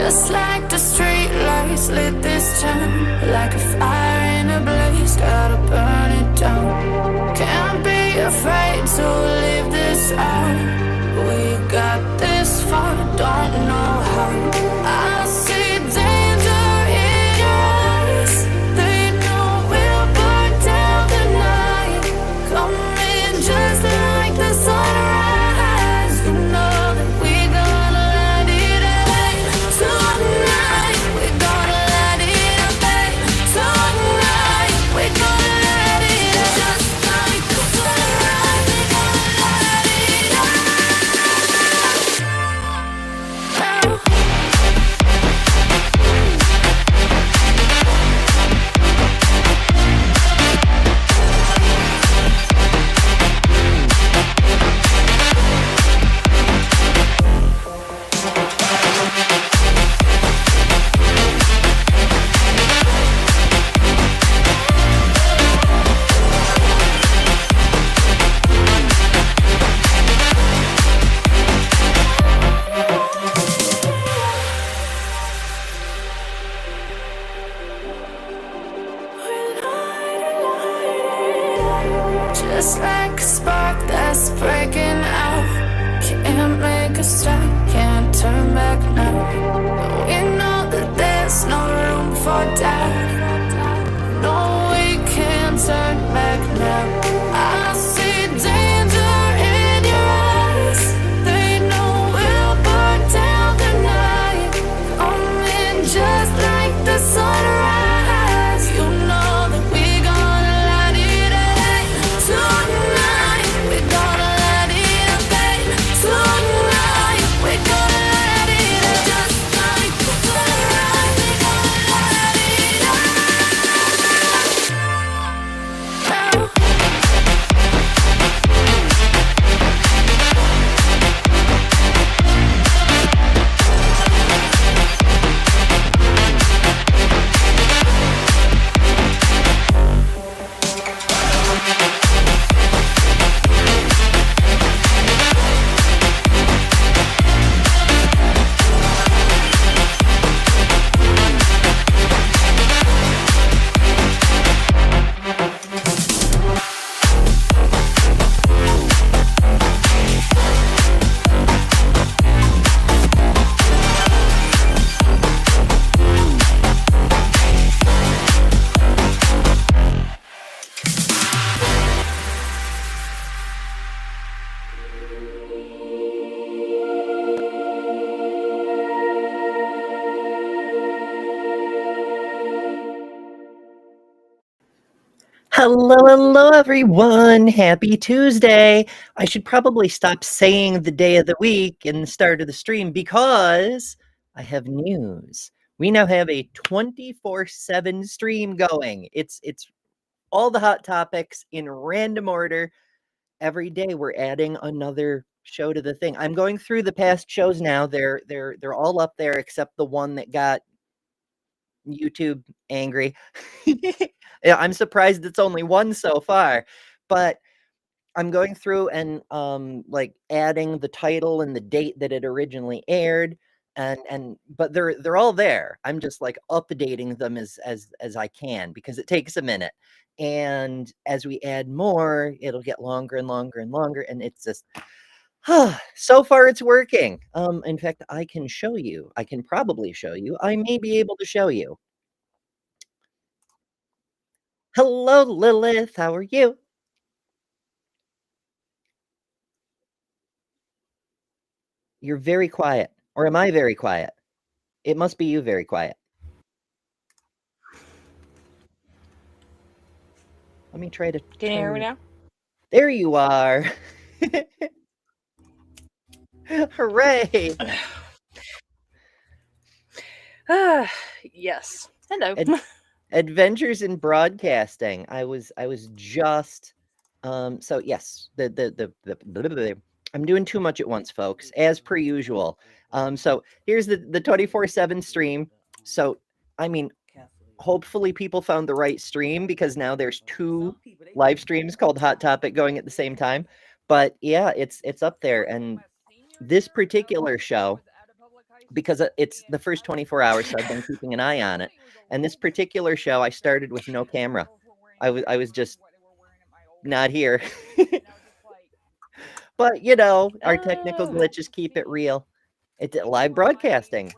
Just like the street lights lit this town, like a fire in a blaze, gotta burn it down. Can't be afraid to leave this out. We got this far, don't know how. I see danger in your eyes. They know we'll burn down the night. Coming just like the sunrise. You know that we're gonna light it up tonight. We're gonna light it up tonight. We're gonna light it up just like the sunrise. We're gonna light it up now. Just like a spark that's breaking out. Can't make a stop, can't turn back now. We know that there's no room for doubt. No, we can't turn back now. I see danger in your eyes. They know we'll burn down the night. Coming just like the sunrise. You know that we're gonna light it up tonight. We're gonna light it up tonight. We're gonna light it up just like the sunrise. We're gonna light it up now. Hello, everyone. Happy Tuesday. I should probably stop saying the day of the week and the start of the stream because I have news. We now have a 24/7 stream going. It's all the hot topics in random order. Every day we're adding another show to the thing. I'm going through the past shows now. They're all up there except the one that got YouTube angry. Yeah, I'm surprised it's only one so far, but I'm going through and like adding the title and the date that it originally aired, and but they're all there. I'm just like updating them as I can because it takes a minute, and as we add more, it'll get longer and longer and longer, and it's just so far it's working. In fact, I can show you. I can probably show you. I may be able to show you. Hello, Lilith. How are you? You're very quiet. Or am I very quiet? It must be you very quiet. Let me try to Can you hear me now? There you are. Hooray. Yes. Hello. Adventures in Broadcasting. I was just so yes, I'm doing too much at once, folks, as per usual. So here's the 24/7 stream. So I mean, hopefully people found the right stream because now there's two live streams called Hot Topic going at the same time. But yeah, it's up there, and this particular show because it's the first 24 hours, so I've been keeping an eye on it. And this particular show, I started with no camera. I was just not here. But our technical glitches keep it real. It's live broadcasting.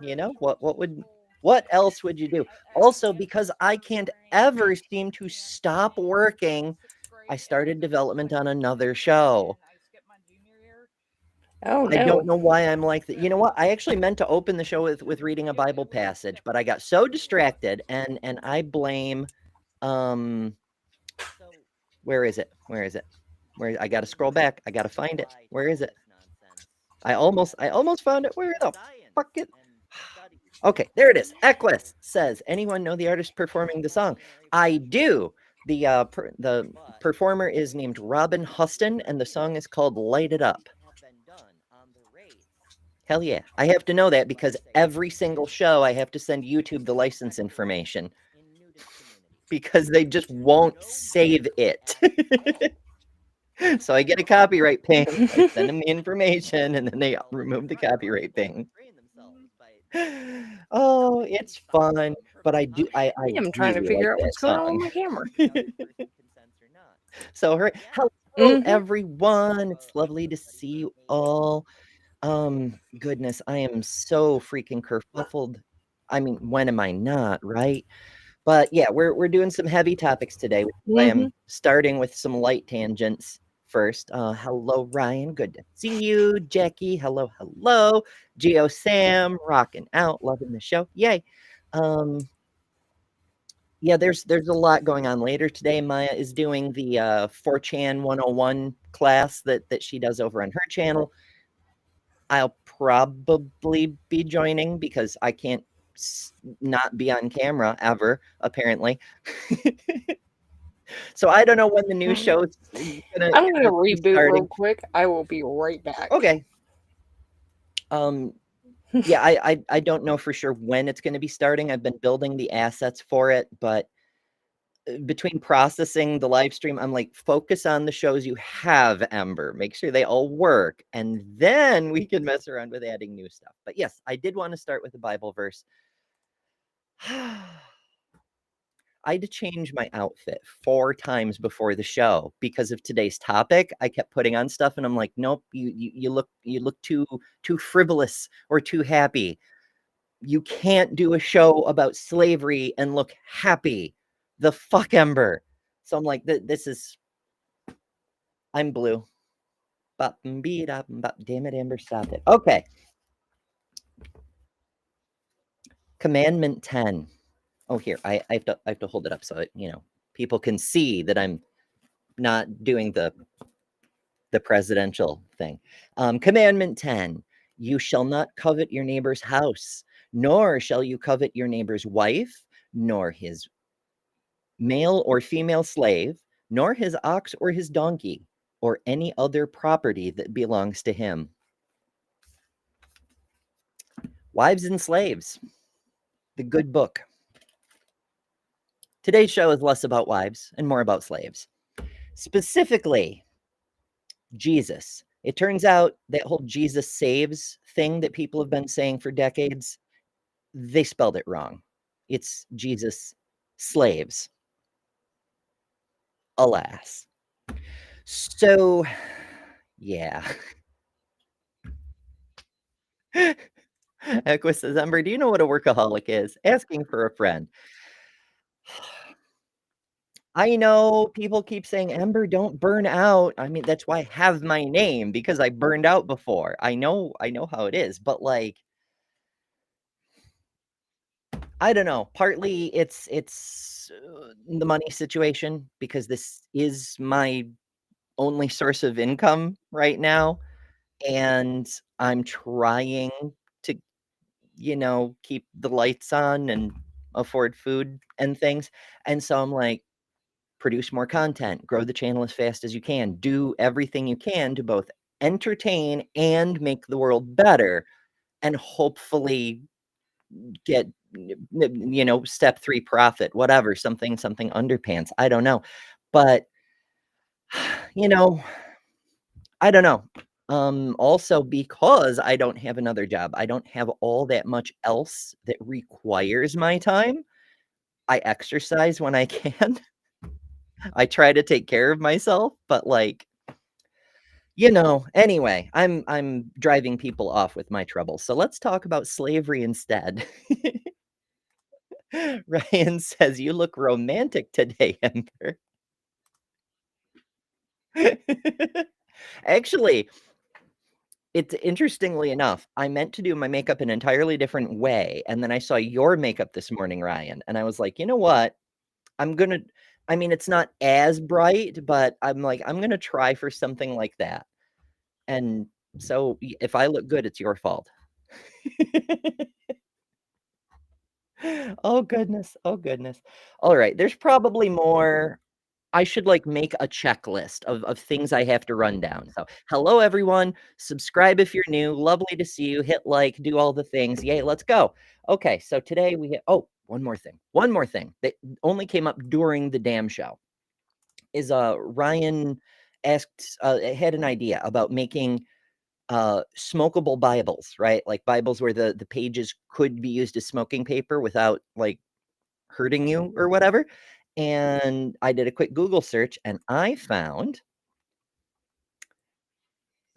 What else would you do? Also, because I can't ever seem to stop working, I started development on another show. Oh I no. don't know why I'm like that. You know what? I actually meant to open the show with reading a Bible passage, but I got so distracted, and I blame where is it? I got to scroll back. I got to find it. Where is it? I almost found it. Where the fuck it? Okay, there it is. Equus says, anyone know the artist performing the song? I do. The performer is named Robin Huston, and the song is called Light It Up. Hell yeah. I have to know that because every single show I have to send YouTube the license information because they just won't save it. So I get a copyright ping, I send them the information, and then they remove the copyright ping. Oh, it's fun, but I am trying to really figure like out what's that going on song. with my camera. So hello everyone. It's lovely to see you all. Goodness, I am so freaking kerfuffled. I mean, when am I not, right? But yeah, we're doing some heavy topics today. I am starting with some light tangents first. Hello, Ryan. Good to see you. Jackie. Hello. Geo Sam, rocking out, loving the show. Yay. Yeah, there's a lot going on later today. Maya is doing the 4chan 101 class that she does over on her channel. I'll probably be joining because I can't not be on camera ever, apparently. So I don't know when the new show's gonna I'm gonna reboot starting. real quick. I will be right back. Okay. Yeah, I don't know for sure when it's going to be starting. I've been building the assets for it, but between processing the live stream, I'm like, focus on the shows you have, Ember. Make sure they all work, and then we can mess around with adding new stuff. But yes, I did want to start with a Bible verse. I had to change my outfit 4 times before the show because of today's topic. I kept putting on stuff, and I'm like, nope, you look too frivolous or too happy. You can't do a show about slavery and look happy. The fuck, Ember. So I'm like, this is. I'm blue. Damn it, Amber, stop it. Okay. Commandment 10. Oh, here, I have to hold it up so people can see that I'm not doing the presidential thing. Commandment 10. You shall not covet your neighbor's house, nor shall you covet your neighbor's wife, nor his male or female slave, nor his ox or his donkey, or any other property that belongs to him. Wives and Slaves, the good book. Today's show is less about wives and more about slaves. Specifically, Jesus. It turns out that whole Jesus saves thing that people have been saying for decades, they spelled it wrong. It's Jesus slaves. Alas. So, yeah. Equus says, Ember, do you know what a workaholic is? Asking for a friend. I know people keep saying, Ember, don't burn out. I mean, that's why I have my name, because I burned out before. I know how it is, but like, I don't know. Partly it's the money situation, because this is my only source of income right now, and I'm trying to keep the lights on and afford food and things. And so I'm like, produce more content, grow the channel as fast as you can, do everything you can to both entertain and make the world better, and hopefully get step 3 profit, whatever, something underpants. I don't know. But I don't know. Also because I don't have another job, I don't have all that much else that requires my time. I exercise when I can. I try to take care of myself, but like, anyway, I'm driving people off with my troubles. So let's talk about slavery instead. Ryan says, "You look romantic today, Ember." Actually, it's interestingly enough, I meant to do my makeup an entirely different way, and then I saw your makeup this morning, Ryan, and I was like, "You know what? I'm gonna I mean, it's not as bright, but I'm like, I'm gonna try for something like that." And so if I look good, it's your fault. Oh goodness. Oh goodness. All right. There's probably more. I should like make a checklist of things I have to run down. So hello everyone. Subscribe if you're new. Lovely to see you. Hit like, do all the things. Yay, let's go. Okay, so today we hit one more thing. One more thing that only came up during the damn show is Ryan had an idea about making smokable Bibles, right? Like Bibles where the pages could be used as smoking paper without like hurting you or whatever. And I did a quick Google search and I found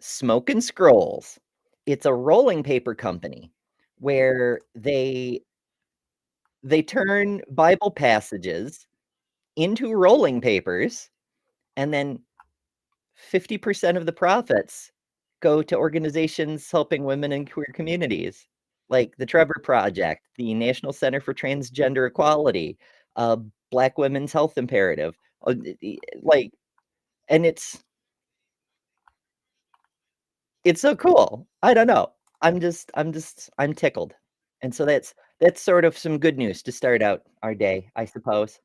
Smoke and Scrolls. It's a rolling paper company where they turn Bible passages into rolling papers, and then 50% of the profits go to organizations helping women in queer communities, like the Trevor Project, the National Center for Transgender Equality, Black Women's Health Imperative. Like, and it's so cool. I don't know. I'm tickled. And so that's sort of some good news to start out our day, I suppose.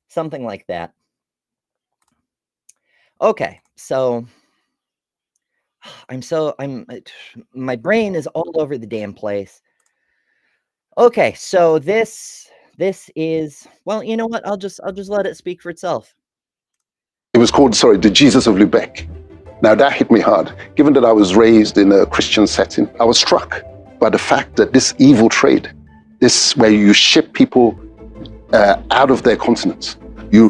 Something like that. Okay, so my brain is all over the damn place. Okay, so this is, well, you know what? I'll just let it speak for itself. It was called, The Jesus of Lubeck. Now that hit me hard. Given that I was raised in a Christian setting, I was struck by the fact that this evil trade, this where you ship people out of their continents, you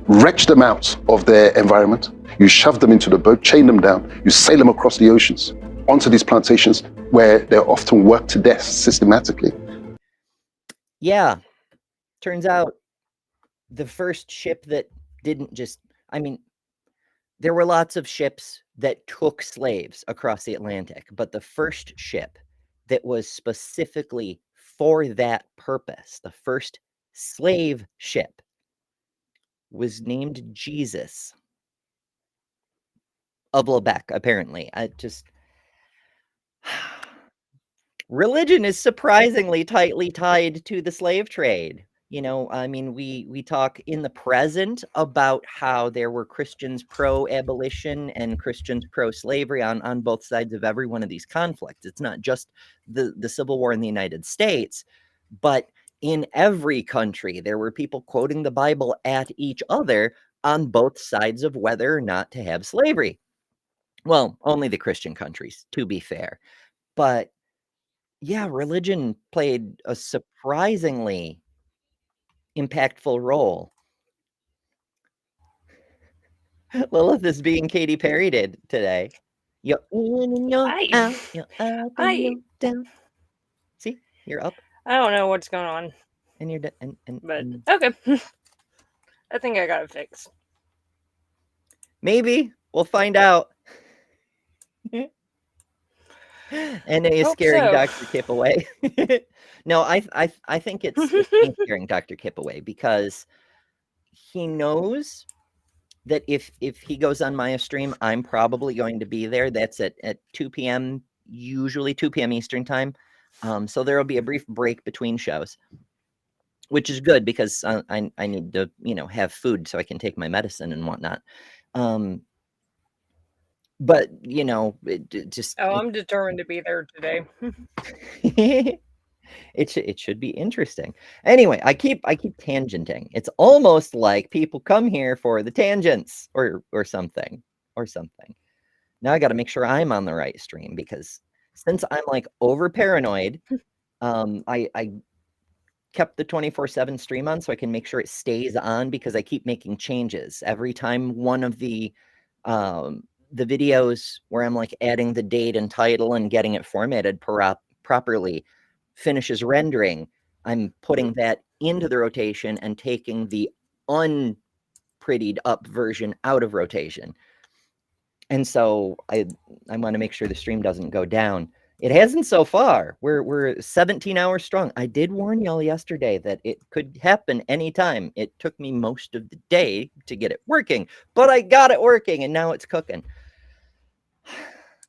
wrench them out of their environment, you shove them into the boat, chain them down, you sail them across the oceans onto these plantations where they're often worked to death systematically. Yeah, turns out the first ship that didn't just, I mean, there were lots of ships that took slaves across the Atlantic, but the first ship that was specifically for that purpose, the first slave ship, was named Jesus of Lubeck, apparently. Religion is surprisingly tightly tied to the slave trade. I mean, we talk in the present about how there were Christians pro-abolition and Christians pro-slavery on both sides of every one of these conflicts. It's not just the Civil War in the United States, but in every country, there were people quoting the Bible at each other on both sides of whether or not to have slavery. Well, only the Christian countries, to be fair. But yeah, religion played a surprisingly impactful role. Lilith is being Katy Perry did today. You're in and you're out, you're up and you're down. See, you're up. I don't know what's going on. And you're but okay. I think I got it fixed. Maybe we'll find out. And it is scaring Dr. Kip away. No, I think it's scaring Dr. Kip away because he knows that if he goes on my stream, I'm probably going to be there. That's at 2 p.m., usually 2 p.m. Eastern time. So there will be a brief break between shows, which is good because I need to, have food so I can take my medicine and whatnot. But, it just... Oh, I'm determined to be there today. It should be interesting. Anyway, I keep tangenting. It's almost like people come here for the tangents or something. or something. Now I got to make sure I'm on the right stream, because since I'm like over paranoid, I kept the 24/7 stream on so I can make sure it stays on, because I keep making changes every time one of the videos where I'm like adding the date and title and getting it formatted properly finishes rendering. I'm putting that into the rotation and taking the unprettied up version out of rotation. And so I want to make sure the stream doesn't go down. It hasn't so far. We're 17 hours strong. I did warn y'all yesterday that it could happen anytime. It took me most of the day to get it working, but I got it working, and now it's cooking.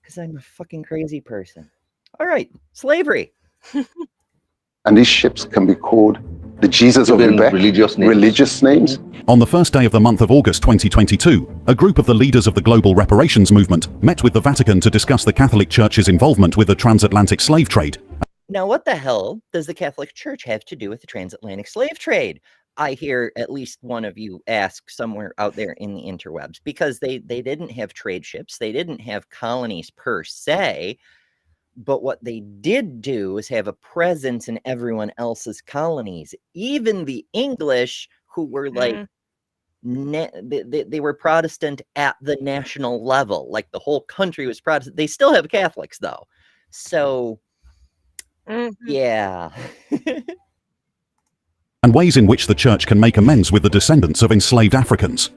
Because I'm a fucking crazy person. All right, slavery. And these ships can be called the Jesus of Lubeck, religious names. On the first day of the month of August 2022, a group of the leaders of the global reparations movement met with the Vatican to discuss the Catholic Church's involvement with the transatlantic slave trade. Now, what the hell does the Catholic Church have to do with the transatlantic slave trade? I hear at least one of you ask somewhere out there in the interwebs, because they didn't have trade ships. They didn't have colonies per se. But what they did do is have a presence in everyone else's colonies, even the English, who were like, they were Protestant at the national level. Like the whole country was Protestant. They still have Catholics, though. So, yeah. And ways in which the church can make amends with the descendants of enslaved Africans.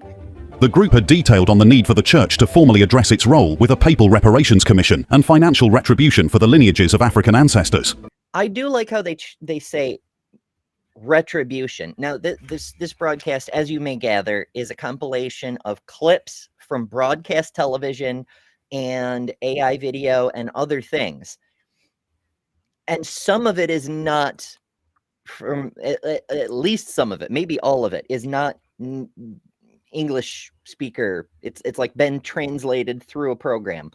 The group had detailed on the need for the church to formally address its role with a papal reparations commission and financial retribution for the lineages of African ancestors. I do like how they say retribution. Now, this broadcast, as you may gather, is a compilation of clips from broadcast television and AI video and other things. And some of it is not from, at least some of it, maybe all of it, is not English speaker. It's like been translated through a program.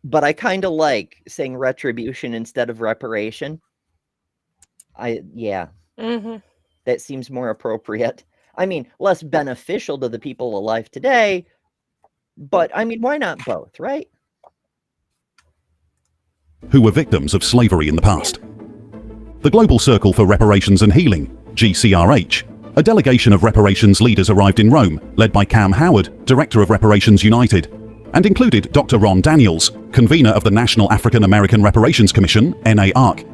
But I kind of like saying retribution instead of reparation. That seems more appropriate. I mean, less beneficial to the people alive today, but I mean, why not both, right? Who were victims of slavery in the past. The Global Circle for Reparations and Healing, GCRH, a delegation of reparations leaders arrived in Rome, led by Cam Howard, Director of Reparations United, and included Dr. Ron Daniels, convener of the National African American Reparations Commission, NARC,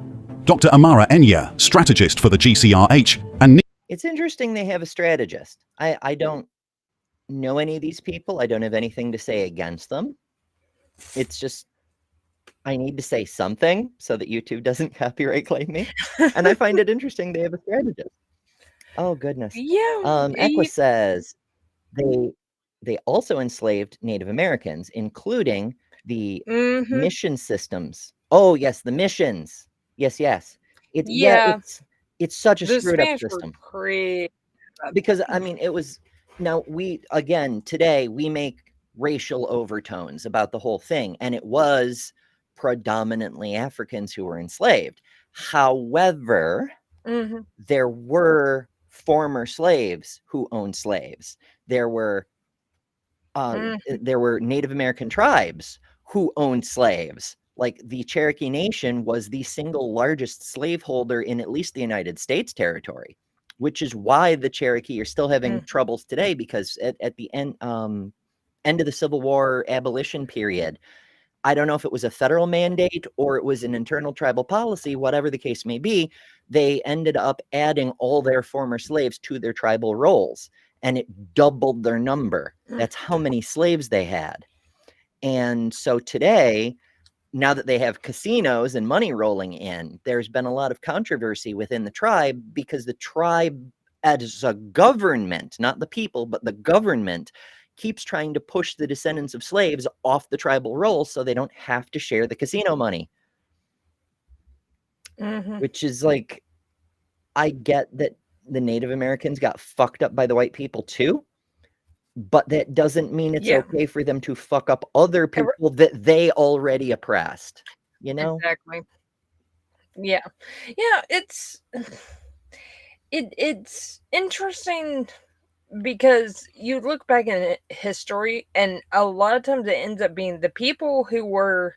Dr. Amara Enya, strategist for the GCRH, and... It's interesting they have a strategist. I don't know any of these people. I don't have anything to say against them. It's just, I need to say something so that YouTube doesn't copyright claim me. And I find it interesting they have a strategist. Oh, goodness. Yeah. Equa says they also enslaved Native Americans, including the mission systems. Oh, yes, the missions. Yes. It's such a screwed up system. Because, I mean, it was, now today we make racial overtones about the whole thing, and it was predominantly Africans who were enslaved. However, there were former slaves who owned slaves. There were Native American tribes who owned slaves. Like the Cherokee Nation was the single largest slaveholder in at least the United States territory, which is why the Cherokee are still having troubles today, because at the end of the Civil War abolition period, I don't know if it was a federal mandate or it was an internal tribal policy, whatever the case may be, they ended up adding all their former slaves to their tribal rolls, and it doubled their number. That's how many slaves they had. And so today, now that they have casinos and money rolling in, there's been a lot of controversy within the tribe, because the tribe as a government, not the people, but the government, keeps trying to push the descendants of slaves off the tribal rolls so they don't have to share the casino money. Which is like, I get that the Native Americans got fucked up by the white people too, but that doesn't mean it's okay for them to fuck up other people that they already oppressed, you know? Exactly. Yeah. It's interesting because you look back in history, and a lot of times it ends up being the people who were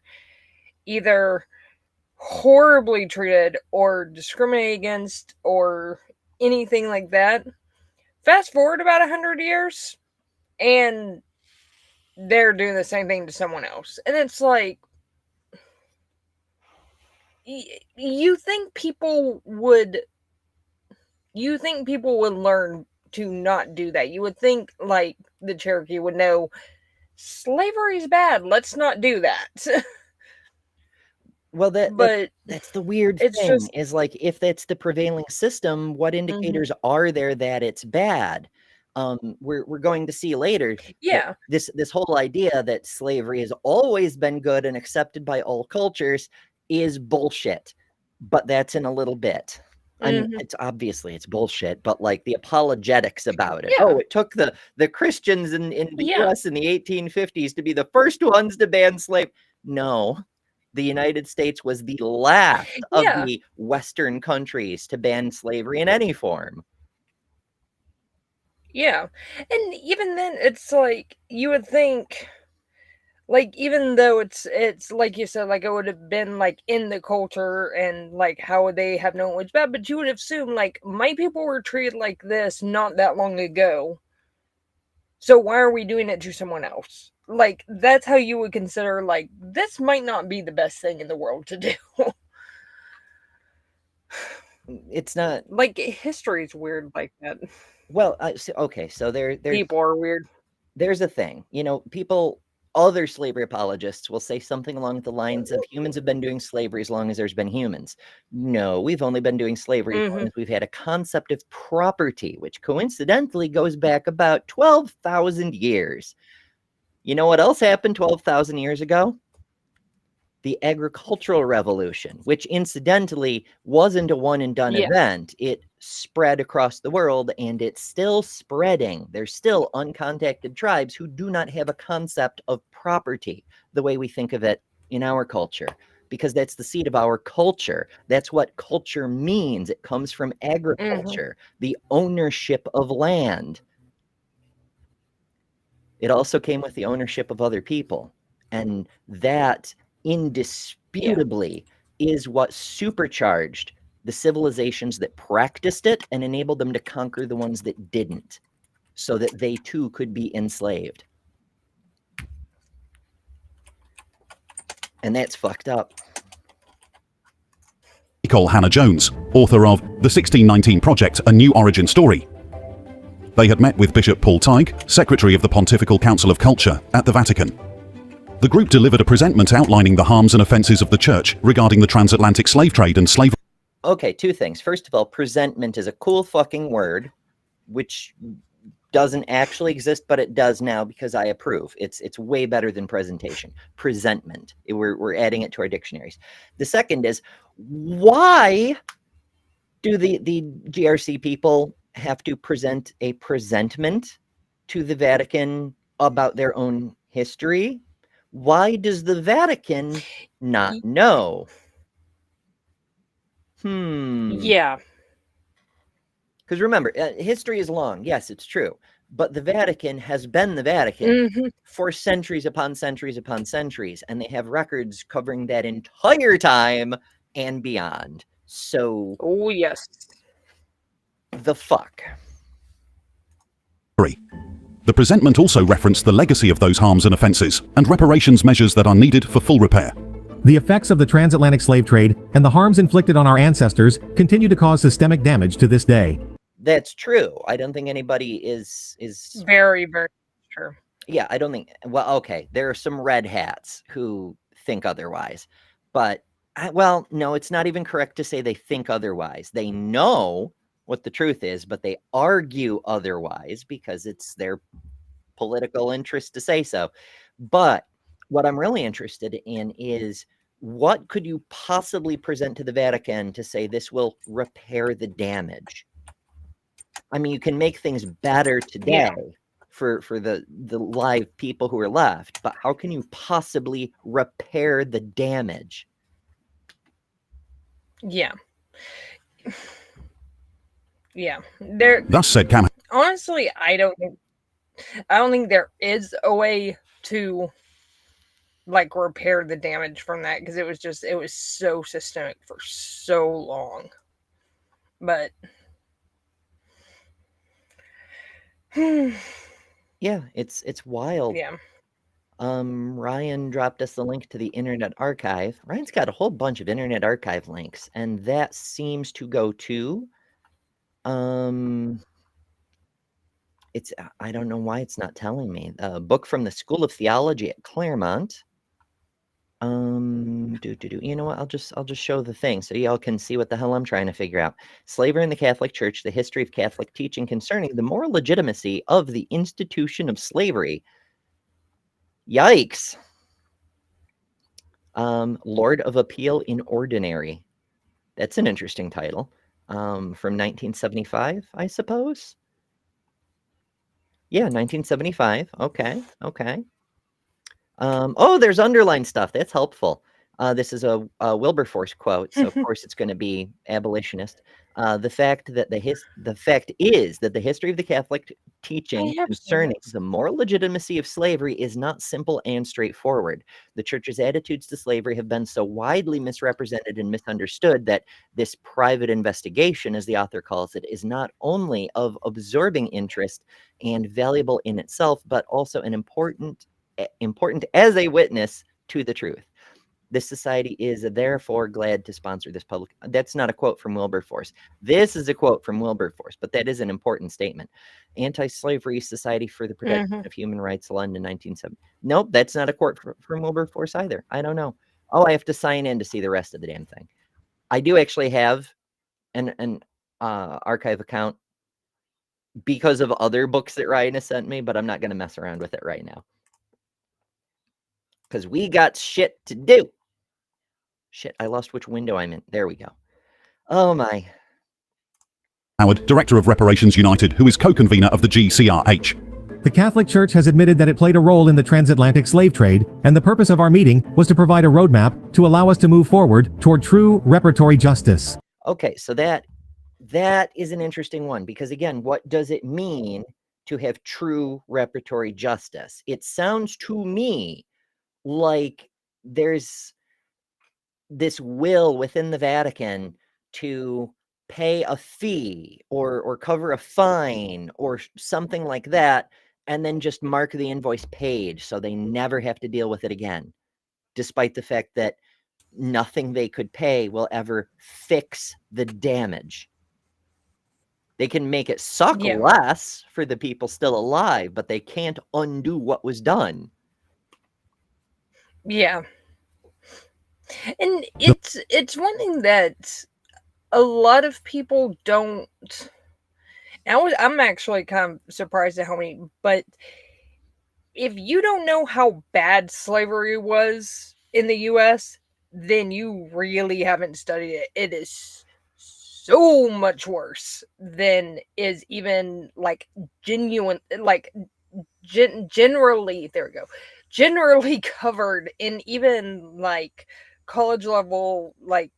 either horribly treated or discriminated against or anything like that. Fast forward about 100 years, and they're doing the same thing to someone else. And it's like, you think people would learn to not do that. You would think, like, the Cherokee would know slavery is bad, let's not do that. Well, But that's the weird it's thing, just is like, if that's the prevailing system, what indicators are there that it's bad? We're going to see later that yeah. this whole idea that slavery has always been good and accepted by all cultures is bullshit. But that's in a little bit. I mean, it's obviously it's bullshit, but like the apologetics about it. Yeah. Oh, it took the Christians in the Yeah. US in the 1850s to be the first ones to ban slavery. No, the United States was the last of Yeah. the Western countries to ban slavery in any form. Yeah. And even then, it's like, you would think, like, even though it's like you said, like, it would have been like in the culture, and like, how would they have known it was bad? But you would assume, like, my people were treated like this not that long ago, so why are we doing it to someone else? Like, that's how you would consider, like, this might not be the best thing in the world to do. It's not. Like, history is weird like that. Well, okay, so there's People are weird. there's a thing, other slavery apologists will say something along the lines of humans have been doing slavery as long as there's been humans. No, we've only been doing slavery as long as we've had a concept of property, which coincidentally goes back about 12,000 years. You know what else happened 12,000 years ago? The agricultural revolution, which incidentally wasn't a one and done event. It spread across the world, and it's still spreading. There's still uncontacted tribes who do not have a concept of property the way we think of it in our culture, because that's the seed of our culture. That's what culture means. It comes from agriculture, the ownership of land. It also came with the ownership of other people, and that indisputably is what supercharged the civilizations that practiced it and enabled them to conquer the ones that didn't, so that they too could be enslaved. And that's fucked up. Nicole Hannah Jones, author of The 1619 Project, A New Origin Story. They had met with Bishop Paul Teig, Secretary of the Pontifical Council of Culture, at the Vatican. The group delivered a presentment outlining the harms and offences of the Church regarding the transatlantic slave trade and slavery. Okay, two things. First of all, presentment is a cool fucking word, which doesn't actually exist, but it does now because I approve. It's way better than presentation. Presentment. We're adding it to our dictionaries. The second is, why do the GRC people have to present a presentment to the Vatican about their own history? Why does the Vatican not know? Yeah. Because remember, history is long. Yes, it's true. But the Vatican has been the Vatican for centuries upon centuries upon centuries. And they have records covering that entire time and beyond. So, Oh, yes. the fuck? The presentment also referenced the legacy of those harms and offences and reparations measures that are needed for full repair. The effects of the transatlantic slave trade and the harms inflicted on our ancestors continue to cause systemic damage to this day. That's true. I don't think anybody is Very, very true. Yeah, I don't think. Well, okay, there are some red hats who think otherwise, but well, no, it's not even correct to say they think otherwise. They know what the truth is, but they argue otherwise because it's their political interest to say so. But what I'm really interested in is, what could you possibly present to the Vatican to say this will repair the damage? I mean, you can make things better today for the live people who are left, but how can you possibly repair the damage? Yeah. Yeah. Thus said Cam. honestly, I don't think there is a way to like repair the damage from that, because it was so systemic for so long. But Yeah, it's wild. yeah. Ryan dropped us the link to the Internet Archive. Ryan's got a whole bunch of Internet Archive links, and that seems to go to it's I don't know why it's not telling me. A book from the School of Theology at Claremont. You know what? I'll just show the thing so y'all can see what the hell I'm trying to figure out. Slavery in the Catholic Church: The History of Catholic Teaching Concerning the Moral Legitimacy of the Institution of Slavery. Yikes. Lord of Appeal in Ordinary. That's an interesting title. From 1975, I suppose. Yeah, 1975. Okay. Oh, there's underlined stuff. That's helpful. This is a Wilberforce quote, so of course it's going to be abolitionist. The fact is that the history of the Catholic teaching concerning the moral legitimacy of slavery is not simple and straightforward. The Church's attitudes to slavery have been so widely misrepresented and misunderstood that this private investigation, as the author calls it, is not only of absorbing interest and valuable in itself, but also an important as a witness to the truth. This society is therefore glad to sponsor this public. That's not a quote from Wilberforce. This is a quote from Wilberforce, but that is an important statement. Anti-Slavery Society for the Protection of Human Rights, London, 1970. Nope, that's not a quote from Wilberforce either. I don't know. Oh, I have to sign in to see the rest of the damn thing. I do actually have an archive account because of other books that Ryan has sent me, but I'm not going to mess around with it right now. Because we got shit to do. Shit, I lost which window I'm in. There we go. Oh my. Howard, Director of Reparations United, who is co-convener of the GCRH. The Catholic Church has admitted that it played a role in the transatlantic slave trade, and the purpose of our meeting was to provide a roadmap to allow us to move forward toward true reparatory justice. Okay, so that is an interesting one, because again, what does it mean to have true reparatory justice? It sounds to me like there's this will within the Vatican to pay a fee or cover a fine or something like that, and then just mark the invoice paid so they never have to deal with it again, despite the fact that nothing they could pay will ever fix the damage. They can make it suck less for the people still alive, but they can't undo what was done. Yeah. And it's one thing that a lot of people don't. I'm actually kind of surprised at how many, but if you don't know how bad slavery was in the US, then you really haven't studied it. It is so much worse than is even like genuine, like generally, there we go, generally covered in even like college level, like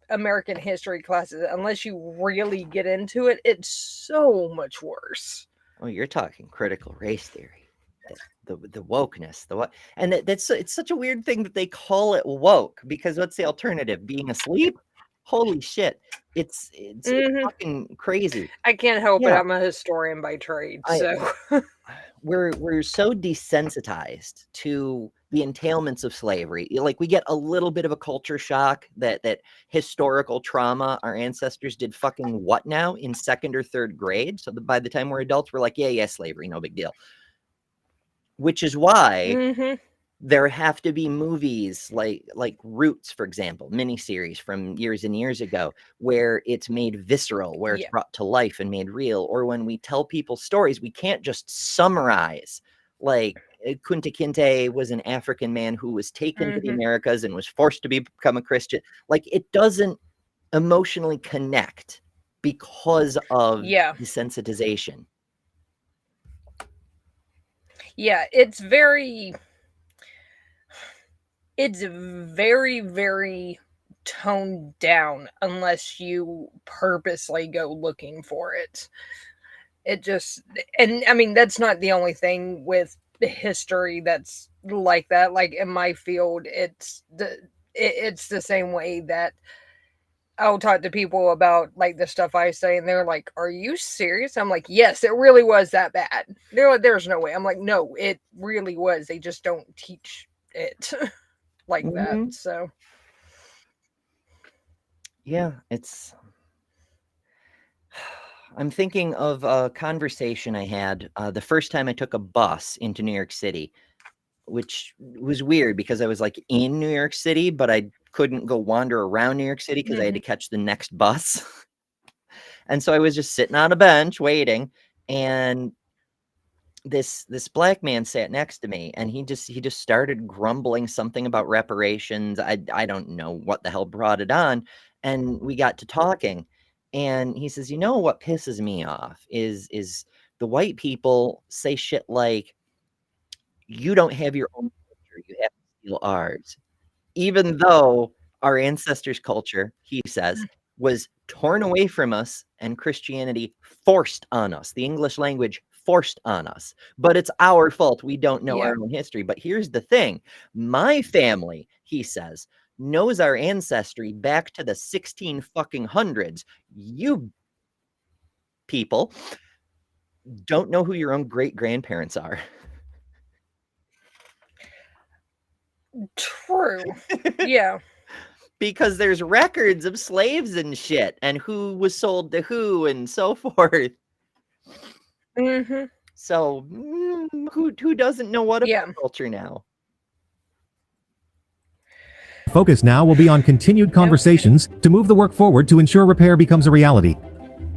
American history classes. Unless you really get into it, it's so much worse. Oh, you're talking critical race theory. The wokeness, and it's such a weird thing that they call it woke, because what's the alternative? Being asleep? Holy shit. It's fucking crazy. I can't help it. I'm a historian by trade, so we're so desensitized to the entailments of slavery. Like, we get a little bit of a culture shock that historical trauma, our ancestors did fucking what now in second or third grade, so that by the time we're adults, we're like, yeah, slavery, no big deal. Which is why there have to be movies like Roots, for example, miniseries from years and years ago, where it's made visceral, where it's brought to life and made real. Or when we tell people stories, we can't just summarize. Like, Kunta Kinte was an African man who was taken to the Americas and was forced to become a Christian. Like, it doesn't emotionally connect because of desensitization. Yeah, it's very, very toned down unless you purposely go looking for it. it just, and I mean, that's not the only thing with history that's like that. Like in my field, it's the same way that I'll talk to people about like the stuff I say, and they're like, "Are you serious?" I'm like, "Yes, it really was that bad." They're like, "There's no way." I'm like, "No, it really was. They just don't teach it like that." Mhm. So Yeah, it's. I'm thinking of a conversation I had the first time I took a bus into New York City, which was weird because I was like in New York City, but I couldn't go wander around New York City because I had to catch the next bus. And so I was just sitting on a bench waiting, and this black man sat next to me, and he just started grumbling something about reparations. I don't know what the hell brought it on, and we got to talking, and he says, "You know what pisses me off is the white people say shit like, you don't have your own culture, you have to steal ours." Even though our ancestors' culture, he says, was torn away from us and Christianity forced on us, the English language forced on us. But it's our fault. We don't know yeah, our own history. But here's the thing, my family, he says, knows our ancestry back to the 16 fucking hundreds. You people don't know who your own great grandparents are. true. Yeah. Because there's records of slaves and shit and who was sold to who and so forth. Mm-hmm. So who doesn't know what Yeah. about culture now? Focus now will be on continued conversations to move the work forward to ensure repair becomes a reality.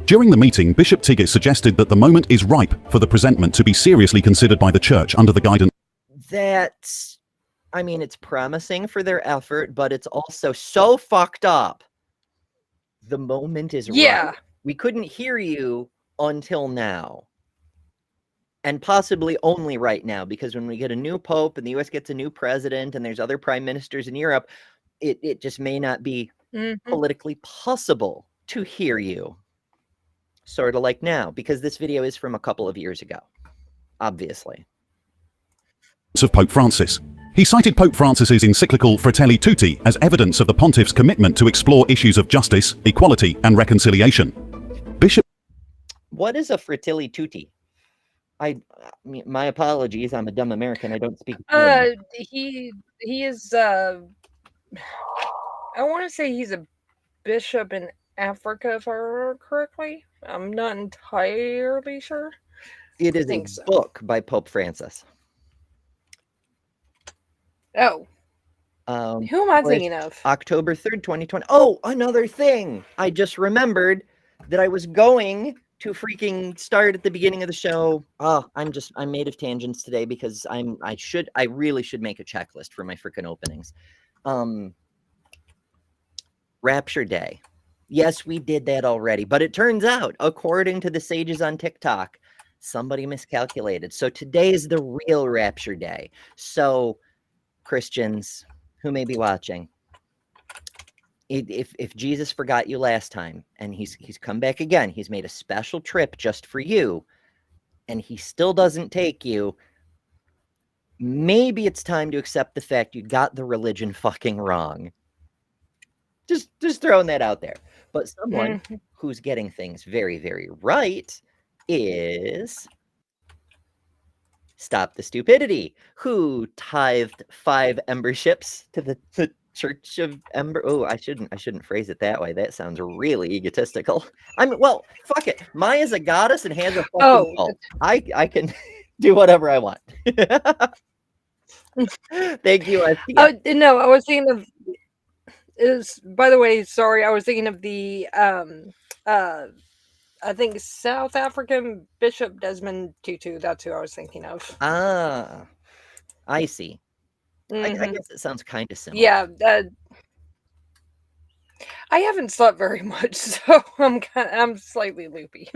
During the meeting, Bishop Tigges suggested that the moment is ripe for the presentment to be seriously considered by the church under the guidance. That's, I mean, it's promising for their effort, but it's also so fucked up. The moment is Yeah. right. We couldn't hear you until now. And possibly only right now, because when we get a new pope and the US gets a new president and there's other prime ministers in Europe, it just may not be politically possible to hear you. Sort of like now, because this video is from a couple of years ago, obviously. Of Pope Francis. He cited Pope Francis's encyclical Fratelli Tutti as evidence of the pontiff's commitment to explore issues of justice, equality, and reconciliation. Bishop. What is a Fratelli Tutti? My apologies. I'm a dumb American. I don't speak. He is. I want to say he's a bishop in Africa, if I remember correctly. I'm not entirely sure. It is think a so. book by Pope Francis. Oh. Who am I thinking of? October 3rd, 2020. Oh, another thing. I just remembered that I was going to freaking start at the beginning of the show. Oh, I'm made of tangents today because I really should make a checklist for my freaking openings. Rapture Day. Yes, we did that already, but it turns out, according to the sages on TikTok, somebody miscalculated. So today is the real Rapture Day. So Christians who may be watching, if Jesus forgot you last time and he's come back again, he's made a special trip just for you, and he still doesn't take you, maybe it's time to accept the fact you got the religion fucking wrong. Just throwing that out there. But someone who's getting things very, very right is Stop the Stupidity, who tithed 5 emberships to the Church of Ember. Oh, I shouldn't phrase it that way. That sounds really egotistical. I mean, well, fuck it. Maya's a goddess and has a fucking cult. I can do whatever I want. Thank you. Oh no, I was thinking of. By the way, sorry, I was thinking of the I think South African Bishop Desmond Tutu. That's who I was thinking of. Ah, I see. I guess it sounds kind of similar. Yeah, I haven't slept very much, so I'm slightly loopy.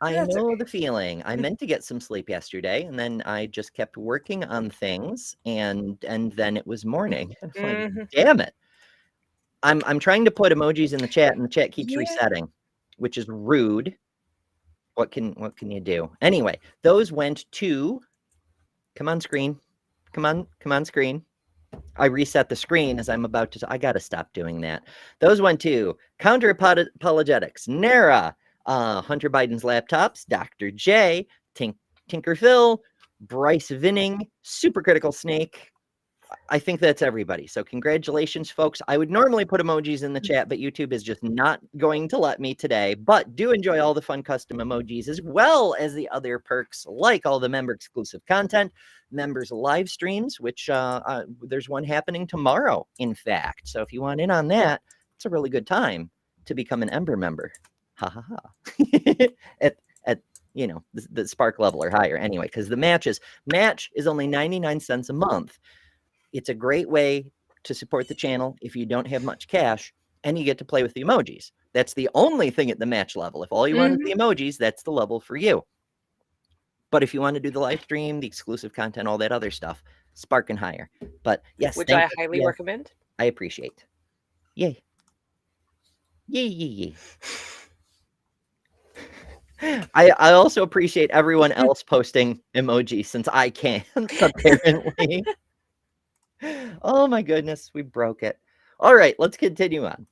I know the feeling. I meant to get some sleep yesterday, and then I just kept working on things, and then it was morning. Like, damn it. I'm trying to put emojis in the chat, and the chat keeps resetting, which is rude. What can you do? Anyway, those went to come on screen. Come on screen. I reset the screen as I'm about to. I got to stop doing that. Those went to Counter Apologetics, NARA, Hunter Biden's Laptops, Dr. J, Tinker Phil, Bryce Vinning, Supercritical Snake. I think that's everybody. So congratulations, folks. I would normally put emojis in the chat, but YouTube is just not going to let me today. But do enjoy all the fun custom emojis as well as the other perks like all the member exclusive content, members live streams, which there's one happening tomorrow, in fact. So if you want in on that, it's a really good time to become an Ember member. Ha ha ha. at the spark level or higher anyway, because the match is only 99 cents a month. It's a great way to support the channel if you don't have much cash, and you get to play with the emojis. That's the only thing at the match level. If all you want is the emojis, that's the level for you. But if you want to do the live stream, the exclusive content, all that other stuff, spark and higher. But yes, which I highly recommend. I appreciate. Yay. Yay, yay, yay. I also appreciate everyone else posting emojis since I can't, apparently. Oh my goodness, we broke it. All right, let's continue on.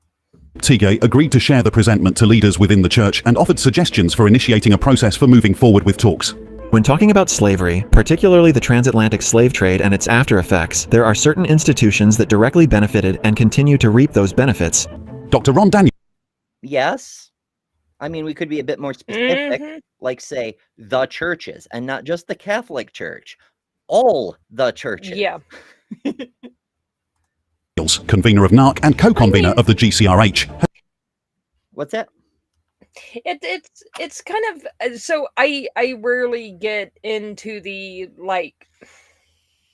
Tige agreed to share the presentment to leaders within the church and offered suggestions for initiating a process for moving forward with talks. When talking about slavery, particularly the transatlantic slave trade and its after effects, there are certain institutions that directly benefited and continue to reap those benefits. Dr. Ron Daniels. Yes. I mean, we could be a bit more specific, like say the churches and not just the Catholic Church. All the churches. Yeah. Convener of NARC and co-convener of the GCRH. What's that? It's kind of so I rarely get into the like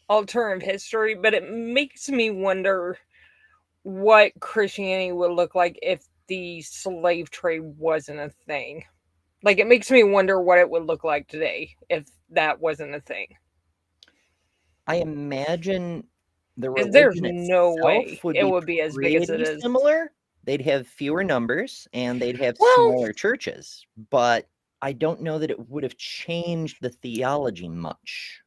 alternative history, but it makes me wonder what Christianity would look like if the slave trade wasn't a thing. Like, it makes me wonder what it would look like today if that wasn't a thing. I imagine there's no way it would be as big as it is. Similar. They'd have fewer numbers and they'd have smaller churches, but I don't know that it would have changed the theology much.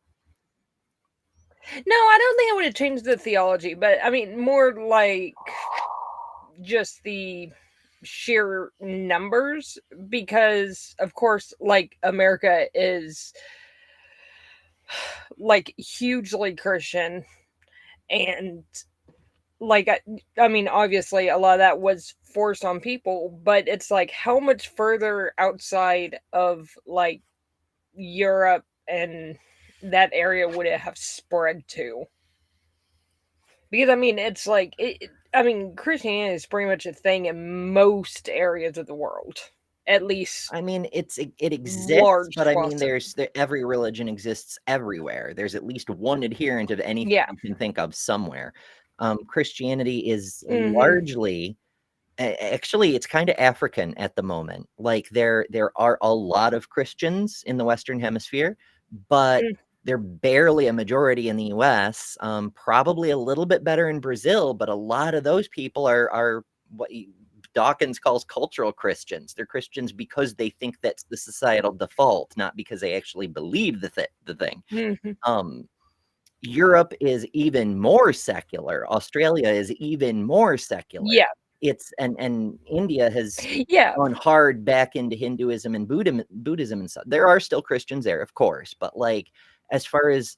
No, I don't think it would have changed the theology, but I mean, more like just the sheer numbers, because of course, like, America is like hugely Christian, and like, I mean, obviously a lot of that was forced on people, but it's like, how much further outside of like Europe and that area would it have spread to? Because I mean, it's like, I mean, Christianity is pretty much a thing in most areas of the world, at least. I mean, it exists, but I mean, every religion exists everywhere. There's at least one adherent of anything you can think of somewhere. Christianity is largely, actually, it's kind of African at the moment. Like, there are a lot of Christians in the Western Hemisphere, but they're barely a majority in the US, probably a little bit better in Brazil, but a lot of those people are what Dawkins calls cultural Christians. They're Christians because they think that's the societal default, not because they actually believe the thing. Europe is even more secular. Australia is even more secular. Yeah. It's and India has gone hard back into Hinduism and Buddhism and stuff. There are still Christians there, of course, but like, as far as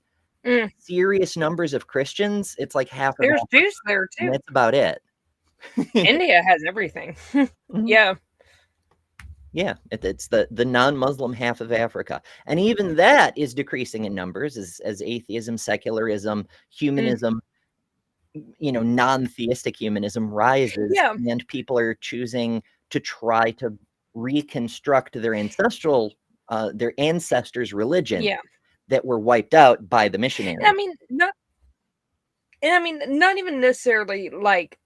serious numbers of Christians, it's like half of there's Jews there too. And that's about it. India has everything. Yeah. Yeah, it's the non-Muslim half of Africa. And even that is decreasing in numbers as atheism, secularism, humanism, non-theistic humanism rises, and people are choosing to try to reconstruct their ancestors' religion that were wiped out by the missionaries. I mean, not even necessarily like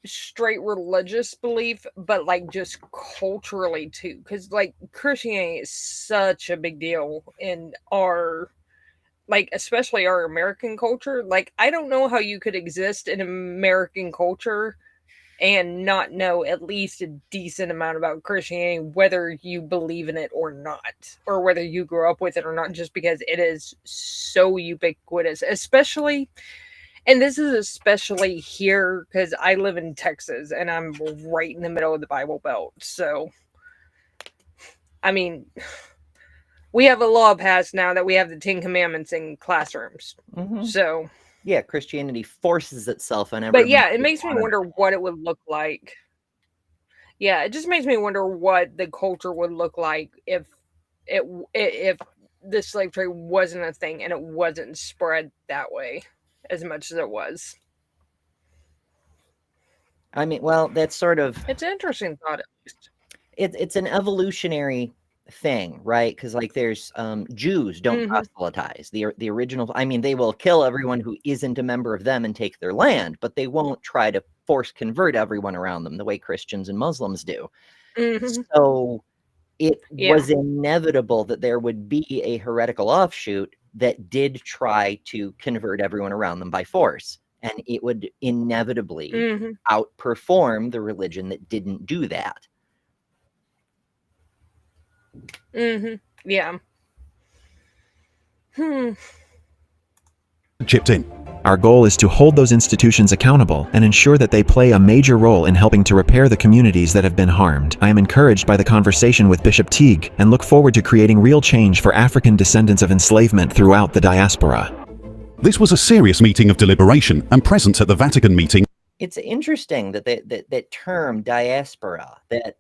straight religious belief, but like just culturally too, because like Christianity is such a big deal in our, like, especially our American culture. Like, I don't know how you could exist in American culture and not know at least a decent amount about Christianity, whether you believe in it or not, or whether you grew up with it or not, just because it is so ubiquitous, especially, and this is especially here because I live in Texas and I'm right in the middle of the Bible Belt. So, I mean, we have a law passed now that we have the 10 Commandments in classrooms. Mhm. So, Yeah, Christianity forces itself on but everyone. yeah, it makes me wonder what it would look like. Yeah, it just makes me wonder what the culture would look like if if the slave trade wasn't a thing and it wasn't spread that way as much as it was. I mean, well, that's sort of It's an interesting thought, at least. it's an evolutionary thing, right? Because like there's Jews don't Mhm. proselytize. The original, I mean, they will kill everyone who isn't a member of them and take their land, but they won't try to force convert everyone around them the way Christians and Muslims do. Mhm. So it Yeah. was inevitable that there would be a heretical offshoot that did try to convert everyone around them by force. And it would inevitably Mhm. outperform the religion that didn't do that. Mhm. Yeah. Chipped in. Our goal is to hold those institutions accountable and ensure that they play a major role in helping to repair the communities that have been harmed. I am encouraged by the conversation with Bishop Teague and look forward to creating real change for African descendants of enslavement throughout the diaspora. This was a serious meeting of deliberation and presence at the Vatican meeting. It's interesting that that term diaspora that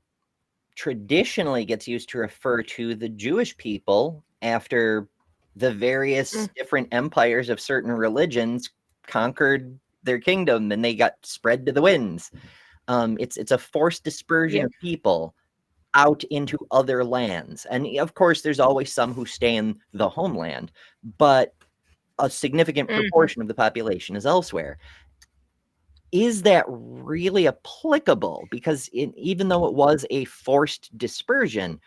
traditionally gets used to refer to the Jewish people after the various different empires of certain religions conquered their kingdom and they got spread to the winds. It's a forced dispersion Yeah. of people out into other lands. And of course, there's always some who stay in the homeland, but a significant proportion of the population is elsewhere. Is that really applicable? Because even though it was a forced dispersion,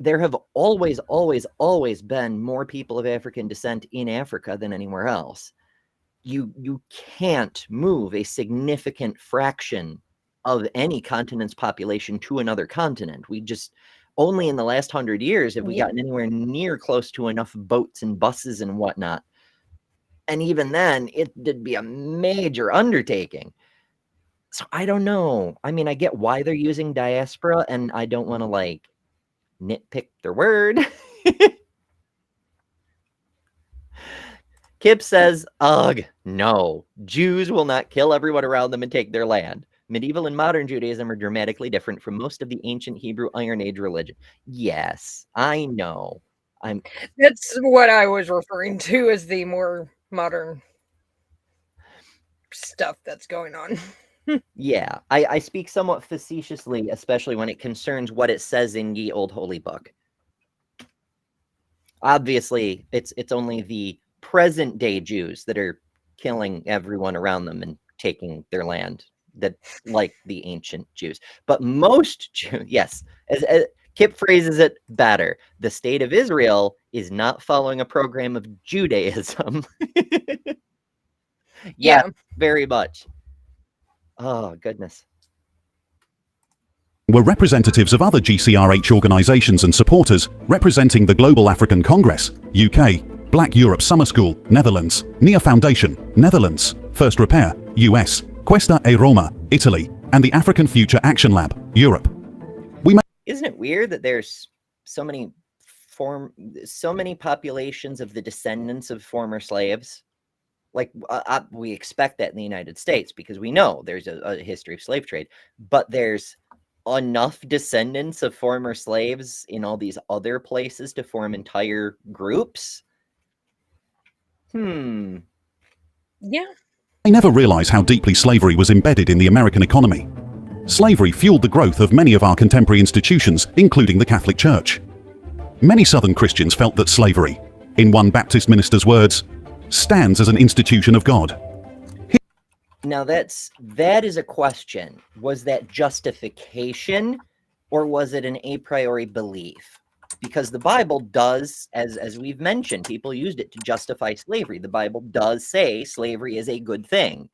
there have always been more people of African descent in Africa than anywhere else. You can't move a significant fraction of any continent's population to another continent. We just only in the last 100 years have we Yeah. gotten anywhere near close to enough boats and buses and whatnot. And even then, it'd be a major undertaking. So I don't know. I mean, I get why they're using diaspora, and I don't want to like nitpick their word. Kip says, ugh, no. Jews will not kill everyone around them and take their land. Medieval and modern Judaism are dramatically different from most of the ancient Hebrew Iron Age religion. Yes, I know. That's what I was referring to as the more modern stuff that's going on. Yeah, I speak somewhat facetiously, especially when it concerns what it says in Ye Old Holy Book. Obviously, it's only the present day Jews that are killing everyone around them and taking their land, that like the ancient Jews. But most Jews, yes, as Kip phrases it better, the state of Israel is not following a program of Judaism. Yeah, very much. Oh, goodness. Were representatives of other GCRH organisations and supporters representing the Global African Congress, UK, Black Europe Summer School, Netherlands, NIA Foundation, Netherlands, First Repair, US, Questa e Roma, Italy, and the African Future Action Lab, Europe. Isn't it weird that there's so many populations of the descendants of former slaves? Like we expect that in the United States because we know there's a history of slave trade, but there's enough descendants of former slaves in all these other places to form entire groups. Yeah. They never realize how deeply slavery was embedded in the American economy. Slavery fueled the growth of many of our contemporary institutions, including the Catholic Church. Many Southern Christians felt that slavery, in one Baptist minister's words, stands as an institution of God. Now that is a question. Was that justification or was it an a priori belief? Because the Bible does, as we've mentioned, people used it to justify slavery. The Bible does say slavery is a good thing.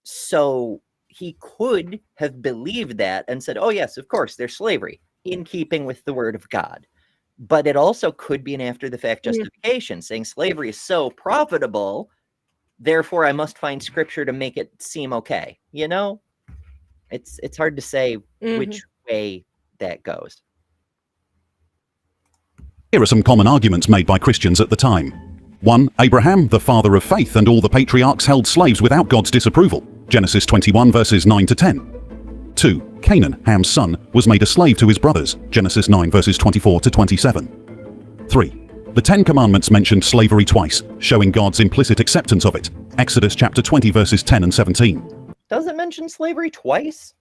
So he could have believed that and said, oh, yes, of course, there's slavery in keeping with the word of God. But it also could be an after-the-fact justification, saying slavery is so profitable, therefore I must find scripture to make it seem okay. You know, it's hard to say which way that goes. Here are some common arguments made by Christians at the time. 1. Abraham, the father of faith, and all the patriarchs held slaves without God's disapproval. Genesis 21 verses 9 to 10. 2. Canaan, Ham's son, was made a slave to his brothers. Genesis 9 verses 24 to 27. 3. The Ten Commandments mentioned slavery twice, showing God's implicit acceptance of it. Exodus chapter 20 verses 10 and 17. Does it mention slavery twice?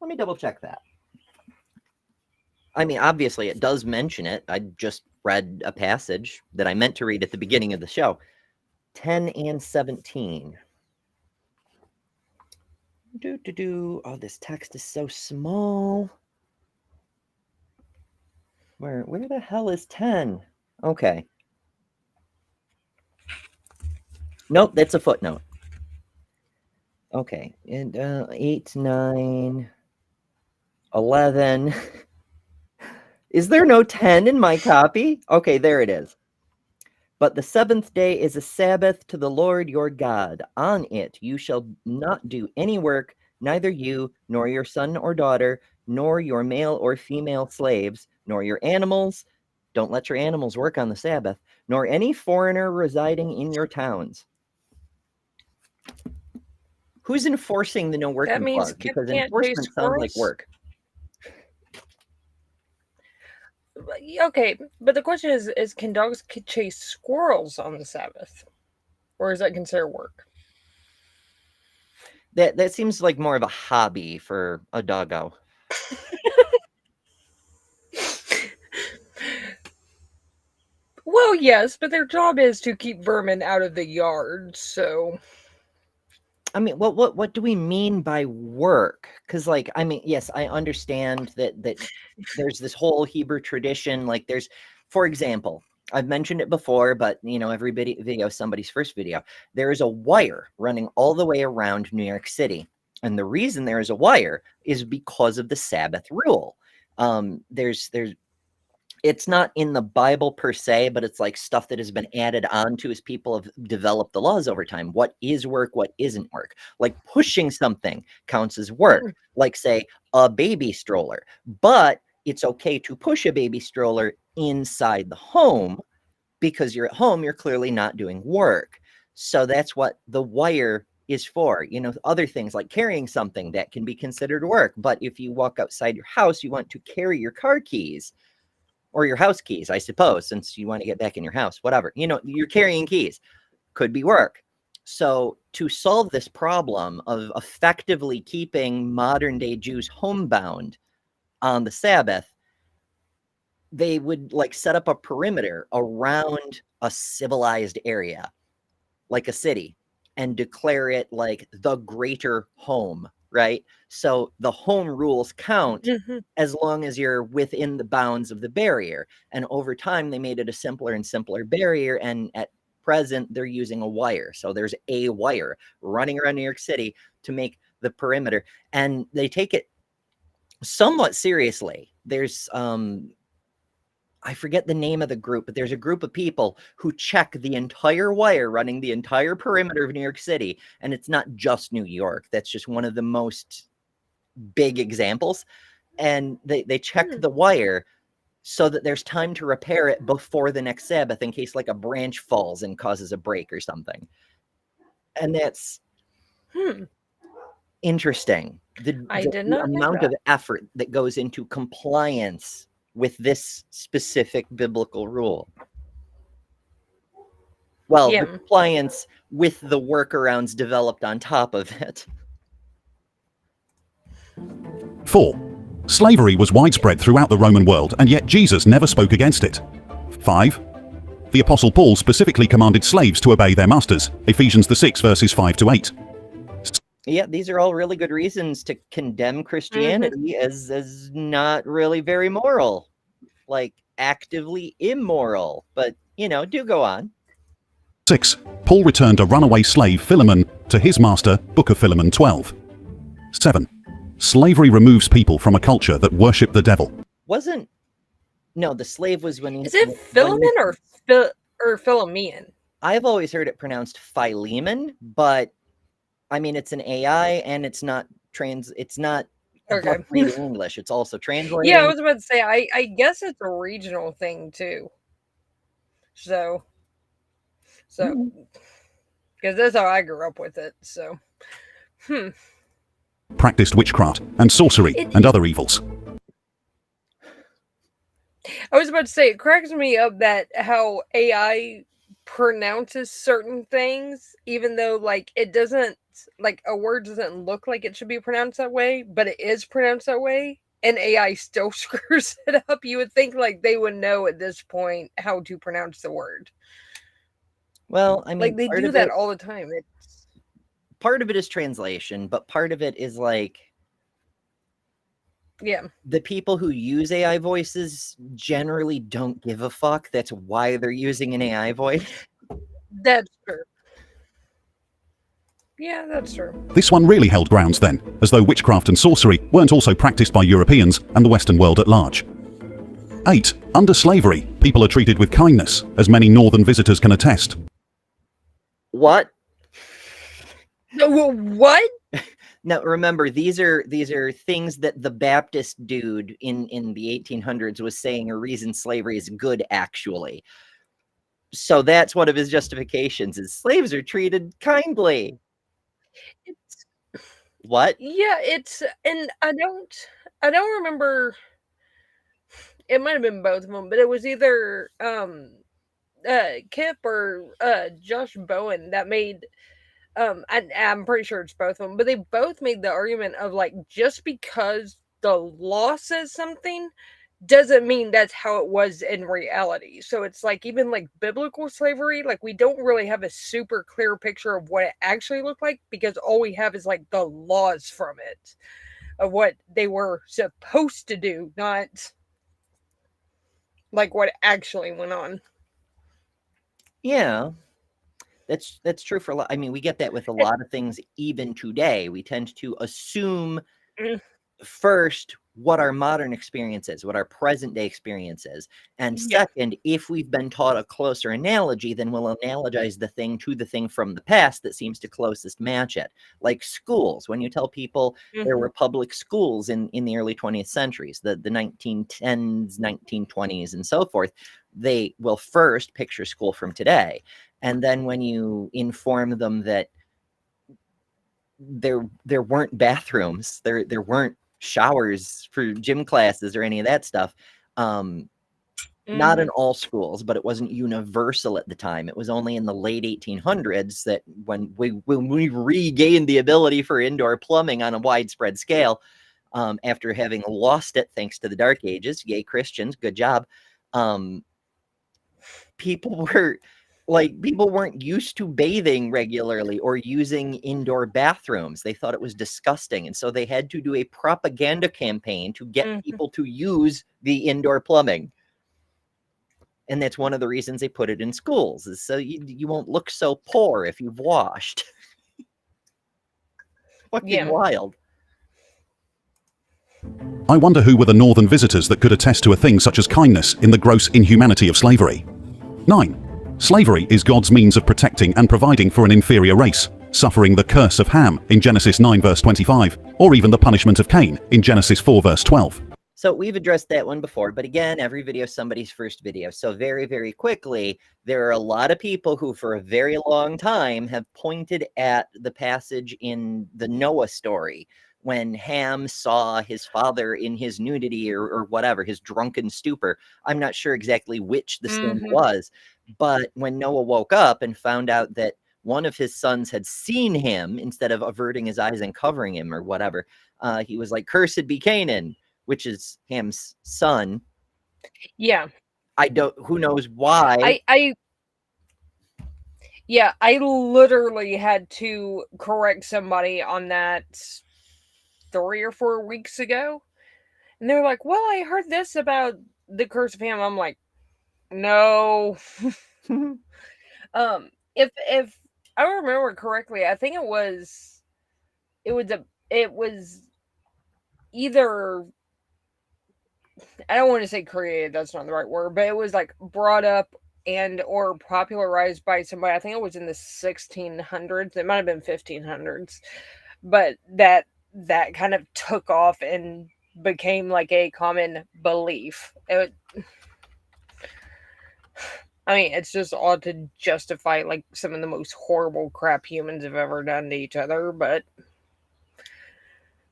Let me double check that. I mean, obviously it does mention it. I just read a passage that I meant to read at the beginning of the show. 10 and 17. Oh, this text is so small. Where the hell is 10? Okay. Nope, that's a footnote. Okay, and 8, 9, 11. Is there no 10 in my copy? Okay, there it is. But the seventh day is a Sabbath to the Lord your God. On it you shall not do any work, neither you, nor your son or daughter, nor your male or female slaves, nor your animals. Don't let your animals work on the Sabbath, nor any foreigner residing in your towns. Who's enforcing the no working clause? Because enforcement sounds like work. Okay, but the question is can dogs chase squirrels on the Sabbath? Or is that considered work? That seems like more of a hobby for a doggo. Well, yes, but their job is to keep vermin out of the yard, so... I mean, what do we mean by work? Because, like, I mean, yes, I understand that there's this whole Hebrew tradition. Like, there's, for example, I've mentioned it before, but, you know, every video, somebody's first video, there is a wire running all the way around New York City. And the reason there is a wire is because of the Sabbath rule. It's not in the Bible per se, but it's like stuff that has been added onto as people have developed the laws over time. What is work? What isn't work? Like pushing something counts as work, like say a baby stroller, but it's okay to push a baby stroller inside the home because you're at home, you're clearly not doing work. So that's what the wire is for. You know, other things like carrying something that can be considered work. But if you walk outside your house, you want to carry your car keys. Or your house keys, I suppose, since you want to get back in your house, whatever. You know, you're carrying keys. Could be work. So to solve this problem of effectively keeping modern-day Jews homebound on the Sabbath, they would like set up a perimeter around a civilized area, like a city, and declare it like the greater home. Right? So the home rules count as long as you're within the bounds of the barrier. And over time, they made it a simpler and simpler barrier. And at present, they're using a wire. So there's a wire running around New York City to make the perimeter. And they take it somewhat seriously. There's, I forget the name of the group, but there's a group of people who check the entire wire running the entire perimeter of New York City. And it's not just New York. That's just one of the most big examples. And they check the wire so that there's time to repair it before the next Sabbath in case like a branch falls and causes a break or something. And that's interesting. The amount of effort that goes into compliance with this specific biblical rule. Well, the compliance with the workarounds developed on top of it. 4. Slavery was widespread throughout the Roman world, and yet Jesus never spoke against it. 5. The Apostle Paul specifically commanded slaves to obey their masters. Ephesians 6 verses 5 to 8. Yeah, these are all really good reasons to condemn Christianity as not really very moral, like actively immoral. But, you know, do go on. 6. Paul returned a runaway slave, Philemon, to his master, Book of Philemon 12. 7. Slavery removes people from a culture that worship the devil. No, the slave was when Is it Philemon or Philemon? I've always heard it pronounced Philemon, but I mean it's an AI and it's not Okay. reading English. It's also translating. Yeah, I was about to say I guess it's a regional thing too. So because that's how I grew up with it. So Practiced witchcraft and sorcery and other evils. I was about to say, it cracks me up that how AI pronounces certain things, even though like it doesn't, like a word doesn't look like it should be pronounced that way, but it is pronounced that way, and AI still screws it up. You would think like they would know at this point how to pronounce the word. Well, I mean, Like they do that all the time. Part of it is translation, but part of it is like, yeah, the people who use AI voices generally don't give a fuck. That's why they're using an AI voice. That's true. Yeah, that's true. This one really held grounds then, as though witchcraft and sorcery weren't also practiced by Europeans and the Western world at large. 8. Under slavery, people are treated with kindness, as many northern visitors can attest. What? What? Now, remember, these are things that the Baptist dude in the 1800s was saying a reason slavery is good, actually. So that's one of his justifications, is slaves are treated kindly. What? Yeah, and I don't remember. It might have been both of them, but it was either Kip or Josh Bowen that made I'm pretty sure it's both of them, but they both made the argument of like, just because the law says something doesn't mean that's how it was in reality. So it's like, even like biblical slavery, like we don't really have a super clear picture of what it actually looked like, because all we have is like the laws from it of what they were supposed to do, not like what actually went on. Yeah. That's true for a lot. I mean, we get that with a lot of things even today. We tend to assume first what our modern experience is, what our present day experience is. And second, if we've been taught a closer analogy, then we'll analogize the thing to the thing from the past that seems to closest match it. Like schools, when you tell people there were public schools in the early 20th centuries, the 1910s, 1920s, and so forth, they will first picture school from today. And then when you inform them that there weren't bathrooms, there weren't showers for gym classes or any of that stuff, not in all schools, but it wasn't universal at the time. It was only in the late 1800s that when we regained the ability for indoor plumbing on a widespread scale, after having lost it thanks to the Dark Ages, yay Christians, good job. People weren't used to bathing regularly or using indoor bathrooms. They thought it was disgusting. And so they had to do a propaganda campaign to get people to use the indoor plumbing. And that's one of the reasons they put it in schools, is so you won't look so poor if you've washed. Fucking wild. I wonder who were the northern visitors that could attest to a thing such as kindness in the gross inhumanity of slavery. 9. Slavery is God's means of protecting and providing for an inferior race, suffering the curse of Ham in Genesis 9 verse 25, or even the punishment of Cain in Genesis 4 verse 12. So we've addressed that one before, but again, every video is somebody's first video. So very, very quickly, there are a lot of people who for a very long time have pointed at the passage in the Noah story when Ham saw his father in his nudity or whatever, his drunken stupor. I'm not sure exactly which the sin was, but when Noah woke up and found out that one of his sons had seen him, instead of averting his eyes and covering him or whatever, he was like, "Cursed be Canaan," which is Ham's son. Yeah. Who knows why. I literally had to correct somebody on that 3 or 4 weeks ago. And they're like, "Well, I heard this about the curse of Ham." I'm like, no. If I remember correctly, I think it was it was either, I don't want to say created, that's not the right word, but it was like brought up and or popularized by somebody. I think it was in the 1600s. It might have been 1500s, but that kind of took off and became like a common belief. I mean, it's just odd to justify like some of the most horrible crap humans have ever done to each other, but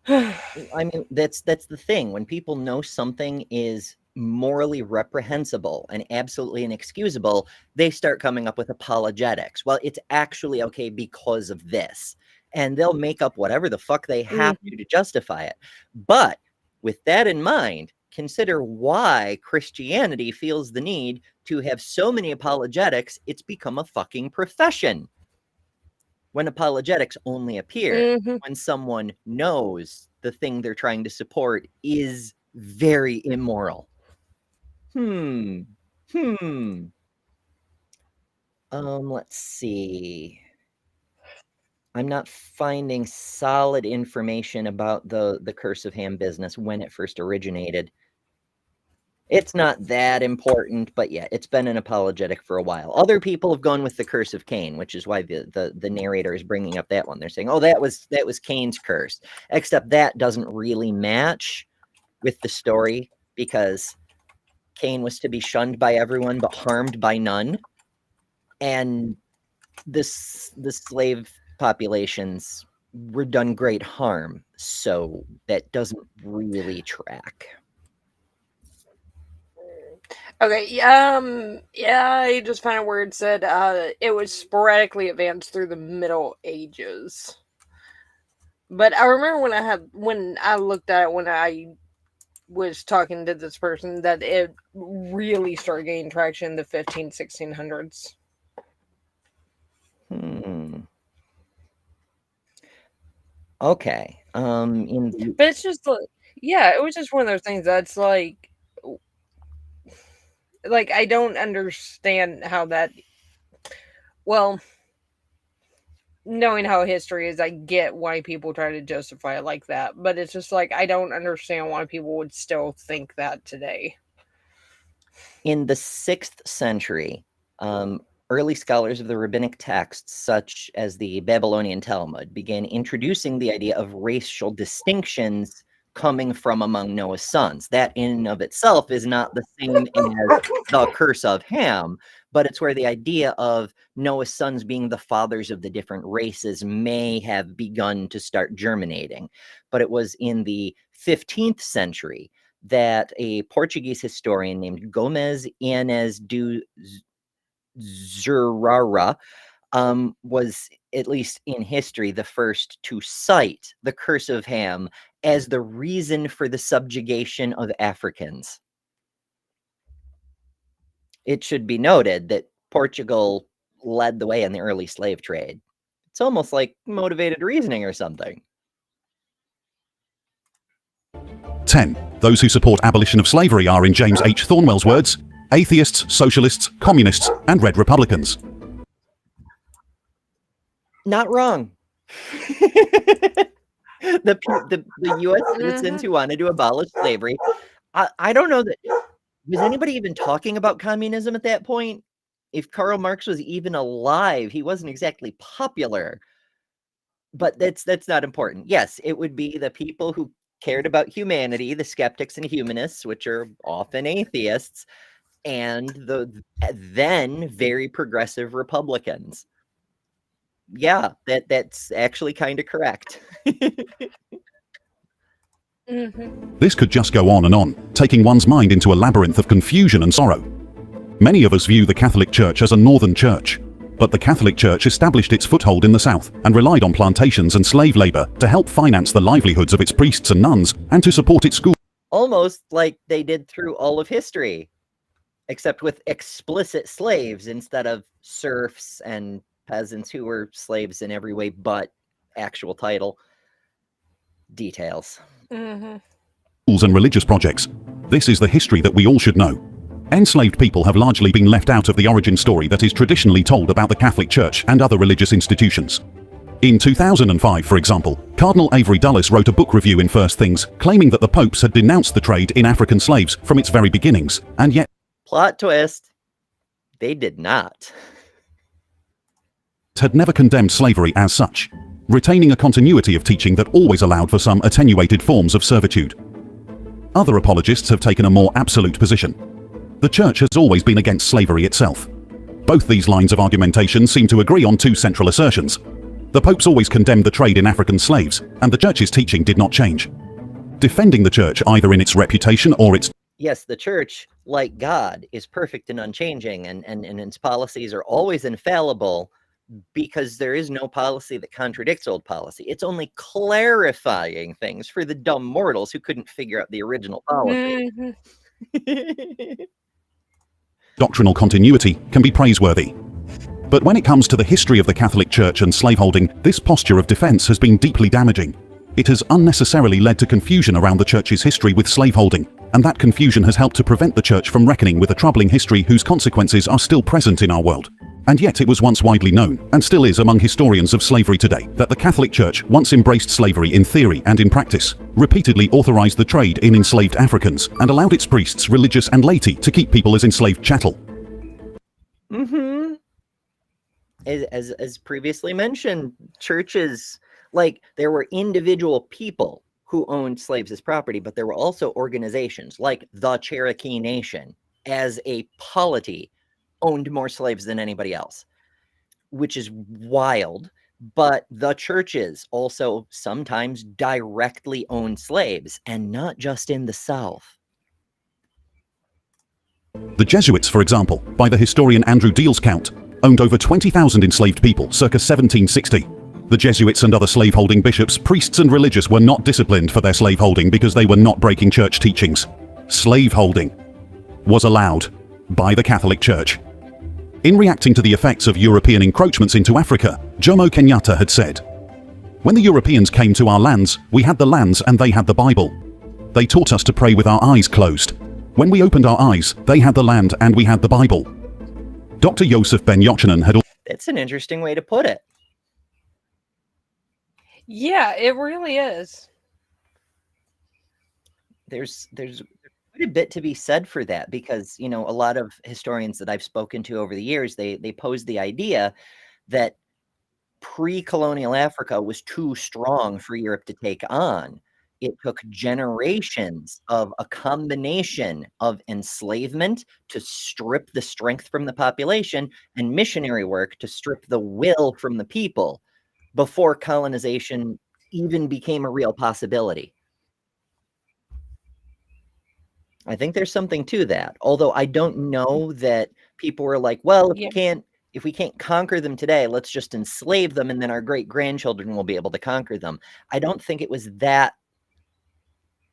I mean, that's the thing. When people know something is morally reprehensible and absolutely inexcusable, they start coming up with apologetics. Well, it's actually okay because of this. And they'll make up whatever the fuck they have to justify it. But with that in mind, consider why Christianity feels the need to have so many apologetics. It's become a fucking profession. When apologetics only appear when someone knows the thing they're trying to support is very immoral. Let's see. I'm not finding solid information about the Curse of Ham business when it first originated. It's not that important, but yeah, it's been an apologetic for a while. Other people have gone with the Curse of Cain, which is why the narrator is bringing up that one. They're saying, "Oh, that was Cain's curse," except that doesn't really match with the story because Cain was to be shunned by everyone but harmed by none, and the slave populations were done great harm, so that doesn't really track. Okay, yeah, I just found a where it said it was sporadically advanced through the Middle Ages. But I remember when I looked at it when I was talking to this person that it really started gaining traction in the 1600s. Okay. But it's just like, yeah, it was just one of those things that's like I don't understand how that, well, knowing how history is, I get why people try to justify it like that, but it's just like, I don't understand why people would still think that today. In the 6th century, early scholars of the rabbinic texts, such as the Babylonian Talmud, began introducing the idea of racial distinctions coming from among Noah's sons. That in and of itself is not the same as the Curse of Ham, but it's where the idea of Noah's sons being the fathers of the different races may have begun to start germinating. But it was in the 15th century that a Portuguese historian named Gomes Inês do Zurara was, at least in history, the first to cite the Curse of Ham as the reason for the subjugation of Africans. It should be noted that Portugal led the way in the early slave trade. It's almost like motivated reasoning or something. 10. Those who support abolition of slavery are, in James H. Thornwell's words, atheists, socialists, communists, and red Republicans. Not wrong. The U.S. citizens who wanted to abolish slavery. I don't know that was anybody even talking about communism at that point. If Karl Marx was even alive, he wasn't exactly popular. But that's not important. Yes, it would be the people who cared about humanity, the skeptics and humanists, which are often atheists, and the then very progressive Republicans. Yeah, that's actually kind of correct. This could just go on and on, taking one's mind into a labyrinth of confusion and sorrow. Many of us view the Catholic Church as a northern church, but the Catholic Church established its foothold in the South and relied on plantations and slave labor to help finance the livelihoods of its priests and nuns and to support its schools. Almost like they did through all of history, except with explicit slaves instead of serfs and peasants who were slaves in every way but actual title. Details. Schools and religious projects. This is the history that we all should know. Enslaved people have largely been left out of the origin story that is traditionally told about the Catholic Church and other religious institutions. In 2005, for example, Cardinal Avery Dulles wrote a book review in First Things claiming that the popes had denounced the trade in African slaves from its very beginnings, and yet Plot twist. They did not. had never condemned slavery as such, retaining a continuity of teaching that always allowed for some attenuated forms of servitude. Other apologists have taken a more absolute position. The Church has always been against slavery itself. Both these lines of argumentation seem to agree on two central assertions. The popes always condemned the trade in African slaves, and the Church's teaching did not change. Defending the Church either in its reputation or its Yes, the Church, like God, is perfect and unchanging, and its policies are always infallible, because there is no policy that contradicts old policy. It's only clarifying things for the dumb mortals who couldn't figure out the original policy. doctrinal continuity can be praiseworthy. But when it comes to the history of the Catholic Church and slaveholding, this posture of defense has been deeply damaging. It has unnecessarily led to confusion around the Church's history with slaveholding, and that confusion has helped to prevent the Church from reckoning with a troubling history whose consequences are still present in our world. And yet it was once widely known, and still is among historians of slavery today, that the Catholic Church once embraced slavery in theory and in practice, repeatedly authorized the trade in enslaved Africans, and allowed its priests, religious and laity, to keep people as enslaved chattel. As previously mentioned, churches, like, there were individual people who owned slaves as property, but there were also organizations like the Cherokee Nation, as a polity, owned more slaves than anybody else, which is wild. But the churches also sometimes directly owned slaves, and not just in the South. The Jesuits, for example, by the historian Andrew Deal's count, owned over 20,000 enslaved people circa 1760. The Jesuits and other slaveholding bishops, priests and religious were not disciplined for their slaveholding because they were not breaking church teachings. Slaveholding was allowed by the Catholic Church. In reacting to the effects of European encroachments into Africa, Jomo Kenyatta had said, "When the Europeans came to our lands, we had the lands and they had the Bible. They taught us to pray with our eyes closed. When we opened our eyes, they had the land and we had the Bible." Dr. Joseph Ben Yochanan had... That's an interesting way to put it. Yeah, it really is. There's quite a bit to be said for that, because, you know, a lot of historians that I've spoken to over the years, they pose the idea that pre-colonial Africa was too strong for Europe to take on. It took generations of a combination of enslavement to strip the strength from the population, and missionary work to strip the will from the people, before colonization even became a real possibility. I think there's something to that. Although I don't know that people were like, well, if we can't conquer them today, let's just enslave them and then our great grandchildren will be able to conquer them. I don't think it was that,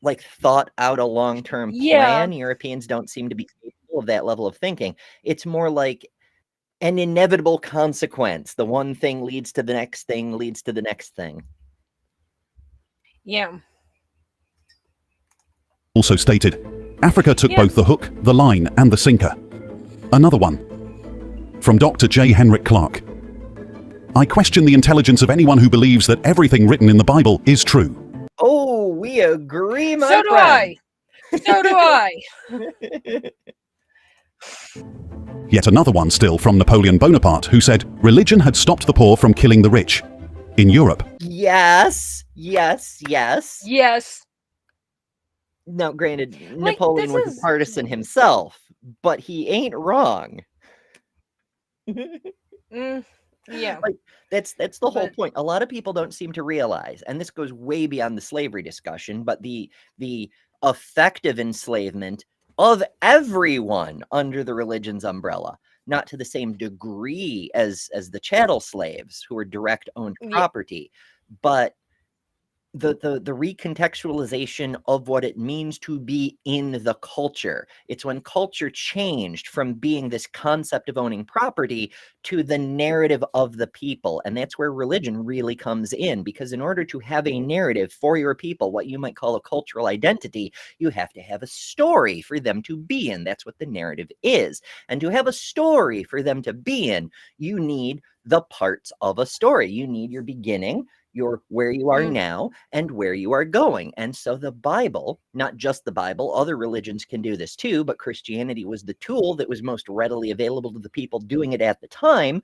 like, thought out a long-term plan. Europeans don't seem to be capable of that level of thinking. It's more like an inevitable consequence. The one thing leads to the next thing, leads to the next thing. Yeah. also stated, Africa took both the hook, the line, and the sinker. Another one. From Dr. J. Henrik Clark. I question the intelligence of anyone who believes that everything written in the Bible is true. Oh, we agree, my So do friend. So do I. Yet another one still from Napoleon Bonaparte, who said religion had stopped the poor from killing the rich. In Europe. Yes. Now, granted, Like, Napoleon was a partisan himself, but he ain't wrong. Yeah. Like, that's the whole point. A lot of people don't seem to realize, and this goes way beyond the slavery discussion, but the effective enslavement of everyone under the religion's umbrella, not to the same degree as the chattel slaves who were direct owned property, but the recontextualization of what it means to be in the culture. It's when culture changed from being this concept of owning property to the narrative of the people. And that's where religion really comes in, because in order to have a narrative for your people, what you might call a cultural identity, you have to have a story for them to be in. That's what the narrative is. And to have a story for them to be in, you need the parts of a story. You need your beginning, your where you are Mm. now, and where you are going. And so the Bible, not just the Bible, other religions can do this too, but Christianity was the tool that was most readily available to the people doing it at the time.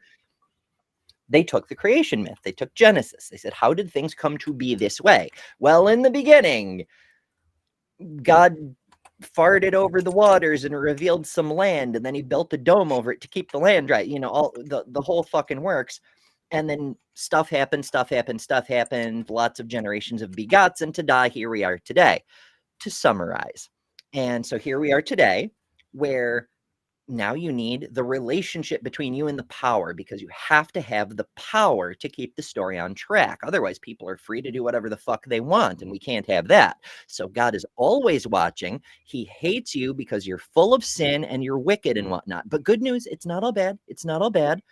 They took the creation myth. They took Genesis. They said, how did things come to be this way? Well, in the beginning, God farted over the waters and revealed some land, and then he built a dome over it to keep the land dry. You know, all the whole fucking works. And then stuff happened, lots of generations of begots, and ta-da, here we are today. To summarize. And so here we are today, where now you need the relationship between you and the power, because you have to have the power to keep the story on track. Otherwise, people are free to do whatever the fuck they want, and we can't have that. So God is always watching. He hates you because you're full of sin and you're wicked and whatnot. But good news, it's not all bad. It's not all bad.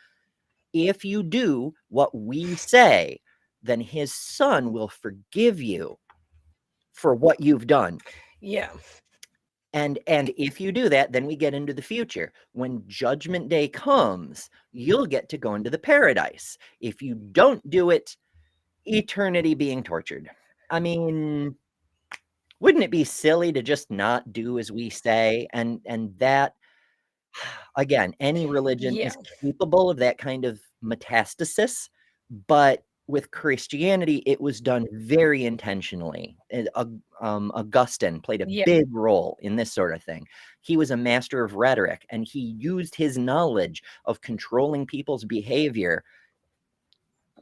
If you do what we say, then his son will forgive you for what you've done. Yeah. And if you do that, then we get into the future. When judgment day comes, you'll get to go into the paradise. If you don't do it, eternity being tortured. I mean, wouldn't it be silly to just not do as we say? And that, again, any religion is capable of that kind of metastasis, but with Christianity, it was done very intentionally. Augustine played a big role in this sort of thing. He was a master of rhetoric, and he used his knowledge of controlling people's behavior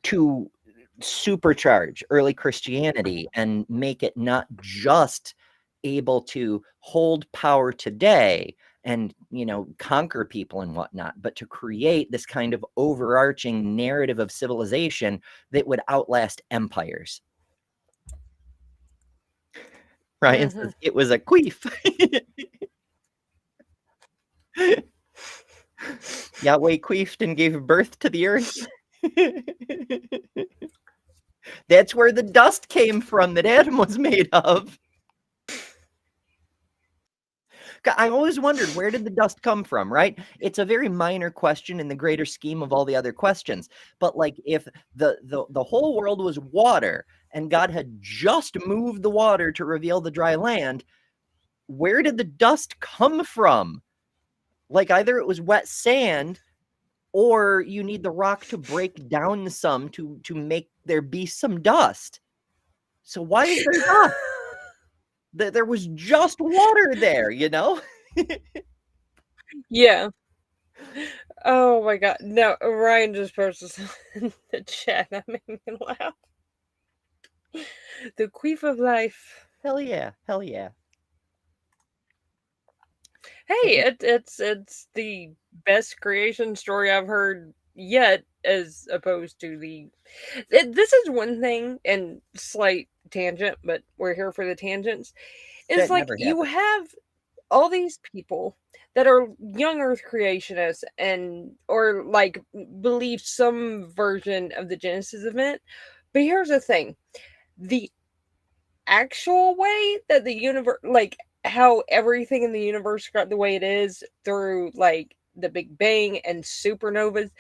to supercharge early Christianity and make it not just able to hold power today and, you know, conquer people and whatnot, but to create this kind of overarching narrative of civilization that would outlast empires. Ryan says it was a queef. Yahweh queefed and gave birth to the earth. That's where the dust came from that Adam was made of. I always wondered, where did the dust come from, right? It's a very minor question in the greater scheme of all the other questions. But like, if the whole world was water and God had just moved the water to reveal the dry land, where did the dust come from? Like, either it was wet sand, or you need the rock to break down some to make there be some dust. So why is there dust? There was just water there, you know? Yeah. Oh my god. No, Ryan just posted in the chat. That made me laugh. The queef of life. Hell yeah. Hell yeah. Hey, it's the best creation story I've heard yet, as opposed to this is one thing, and slight tangent, but we're here for the tangents. It's like you have all these people that are young earth creationists or like believe some version of the Genesis event. But here's the thing. The actual way that the universe, like how everything in the universe got the way it is through like the Big Bang and supernovas,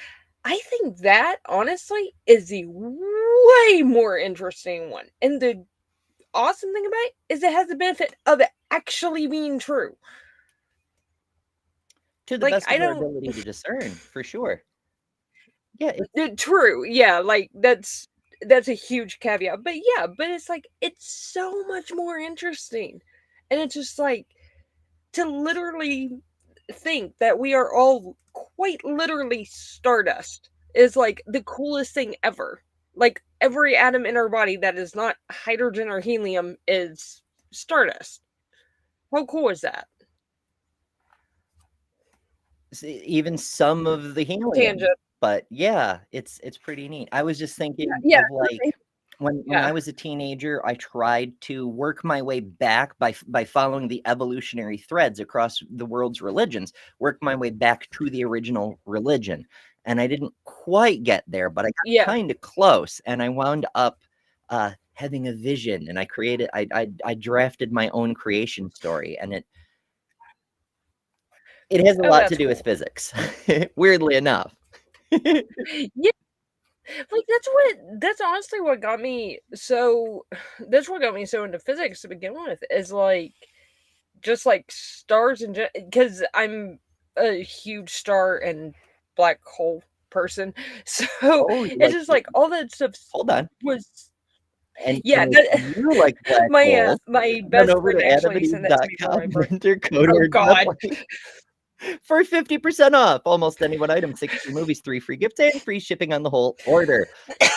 I think that honestly is the way more interesting one. And the awesome thing about it is it has the benefit of it actually being true. To the best of our ability to discern, for sure. Yeah. True. Yeah, like that's a huge caveat. But yeah, but it's like, it's so much more interesting. And it's just like, to literally think that we are all quite literally stardust is like the coolest thing ever. Like, every atom in our body that is not hydrogen or helium is stardust. How cool is that? Even some of the helium. Tangent. But yeah, it's pretty neat. I was just thinking of like, when I was a teenager, I tried to work my way back by following the evolutionary threads across the world's religions, work my way back to the original religion. And I didn't quite get there, but I got kind of close. And I wound up having a vision, and I drafted my own creation story, and it has a lot to do with physics, weirdly enough. Yeah, Like, that's honestly what got me so that's what got me so into physics to begin with, is, like, just, like, stars and because I'm a huge star and black hole person, so Oh, you it's like just, like, all that stuff hold on. was And yeah, if that you like black holes, my head on best over friend to actually sent that to me for adamandeve.com my and birthday. enter code Oh word god. Bentley for 50% off almost any one item, 6 free movies, 3 free gifts, and free shipping on the whole order.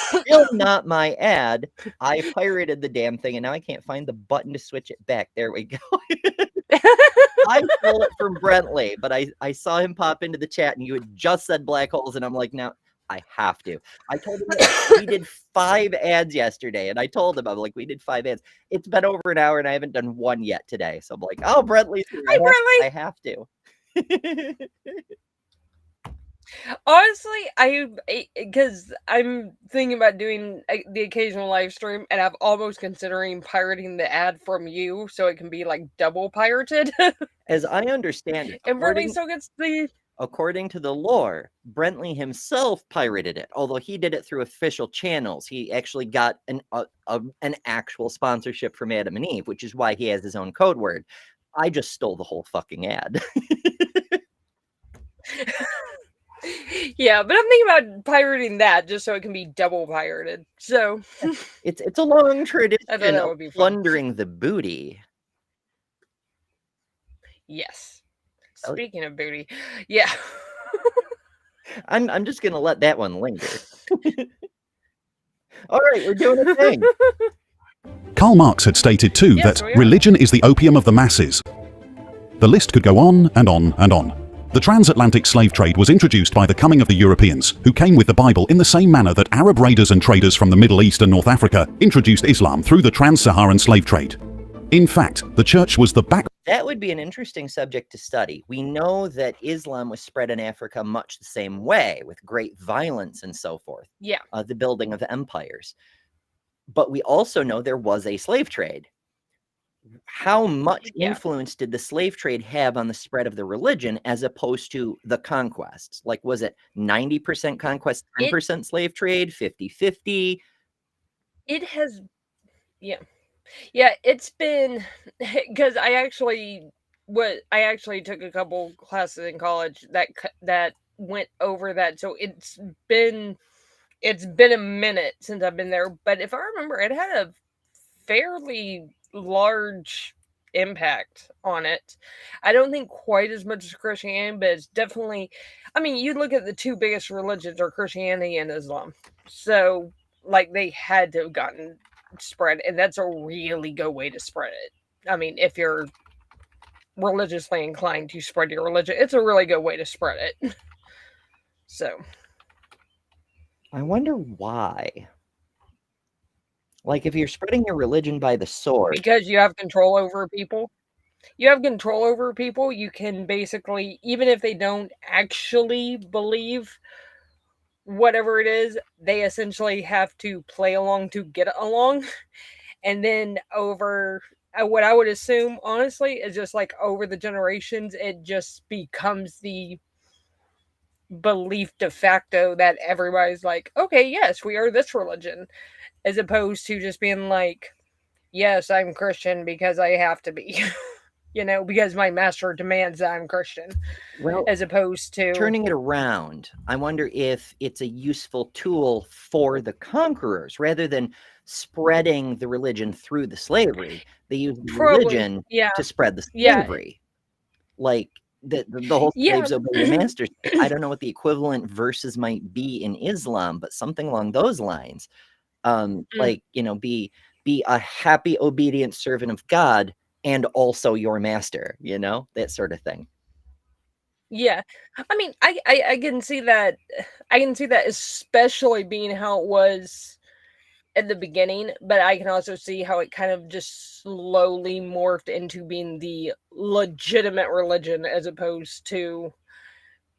Still not my ad. I pirated the damn thing, and now I can't find the button to switch it back. There we go. I stole it from Brentley, but I saw him pop into the chat, and you had just said black holes, and I'm like, now I have to. I told him we did 5 ads yesterday, and I told him, I'm like, we did 5 ads. It's been over an hour, and I haven't done one yet today. So I'm like, oh, Brentley's here. Hi, I Bradley! have to. Honestly, because I'm thinking about doing the occasional live stream, and I'm almost considering pirating the ad from you so it can be like double pirated. As I understand it, And Bradley still gets the. according to the lore, Brentley himself pirated it, although he did it through official channels. He actually got an actual sponsorship from Adam and Eve, which is why he has his own code word. I just stole the whole fucking ad. Yeah, but I'm thinking about pirating that just so it can be double pirated. So it's a long I tradition thought that of would be fun. plundering the booty. Yes. Speaking of booty, yeah. I'm just gonna let that one linger. All right, we're doing a thing. Karl Marx had stated too Yes, that we are. religion is the opium of the masses. The list could go on and on and on. The transatlantic slave trade was introduced by the coming of the Europeans, who came with the Bible in the same manner that Arab raiders and traders from the Middle East and North Africa introduced Islam through the trans-Saharan slave trade. In fact, the church was the That would be an interesting subject to study. We know that Islam was spread in Africa much the same way, with great violence and so forth. Yeah. The building of empires. But we also know there was a slave trade. How much Yeah. influence did the slave trade have on the spread of the religion as opposed to the conquests? Like, was it 90% conquest, 10% slave trade, 50-50? It has, yeah. Yeah, it's been because I actually took a couple classes in college that went over that. So it's been a minute since I've been there, but if I remember, it had a fairly large impact on it. I don't think quite as much as Christianity, but it's definitely, I mean, you look at the two biggest religions are Christianity and Islam. So like they had to have gotten spread, and that's a really good way to spread it. I mean, if you're religiously inclined to spread your religion, it's a really good way to spread it. So I wonder why. Like, if you're spreading your religion by the sword. Because you have control over people. You have control over people. You can basically, even if they don't actually believe whatever it is, they essentially have to play along to get along. And then over what I would assume, honestly, is just like over the generations, it just becomes the belief de facto that everybody's like, okay, yes, we are this religion, as opposed to just being like, yes, I'm Christian because I have to be, because my master demands that I'm Christian. Well, as opposed to turning it around, I wonder if it's a useful tool for the conquerors rather than spreading the religion through the slavery. They use the religion to spread the slavery. Like the whole slaves obey the masters. I don't know what the equivalent verses might be in Islam, but something along those lines. Like, be a happy, obedient servant of God and also your master, that sort of thing. Yeah. I mean, I can see that. I can see that, especially being how it was at the beginning, but I can also see how it kind of just slowly morphed into being the legitimate religion as opposed to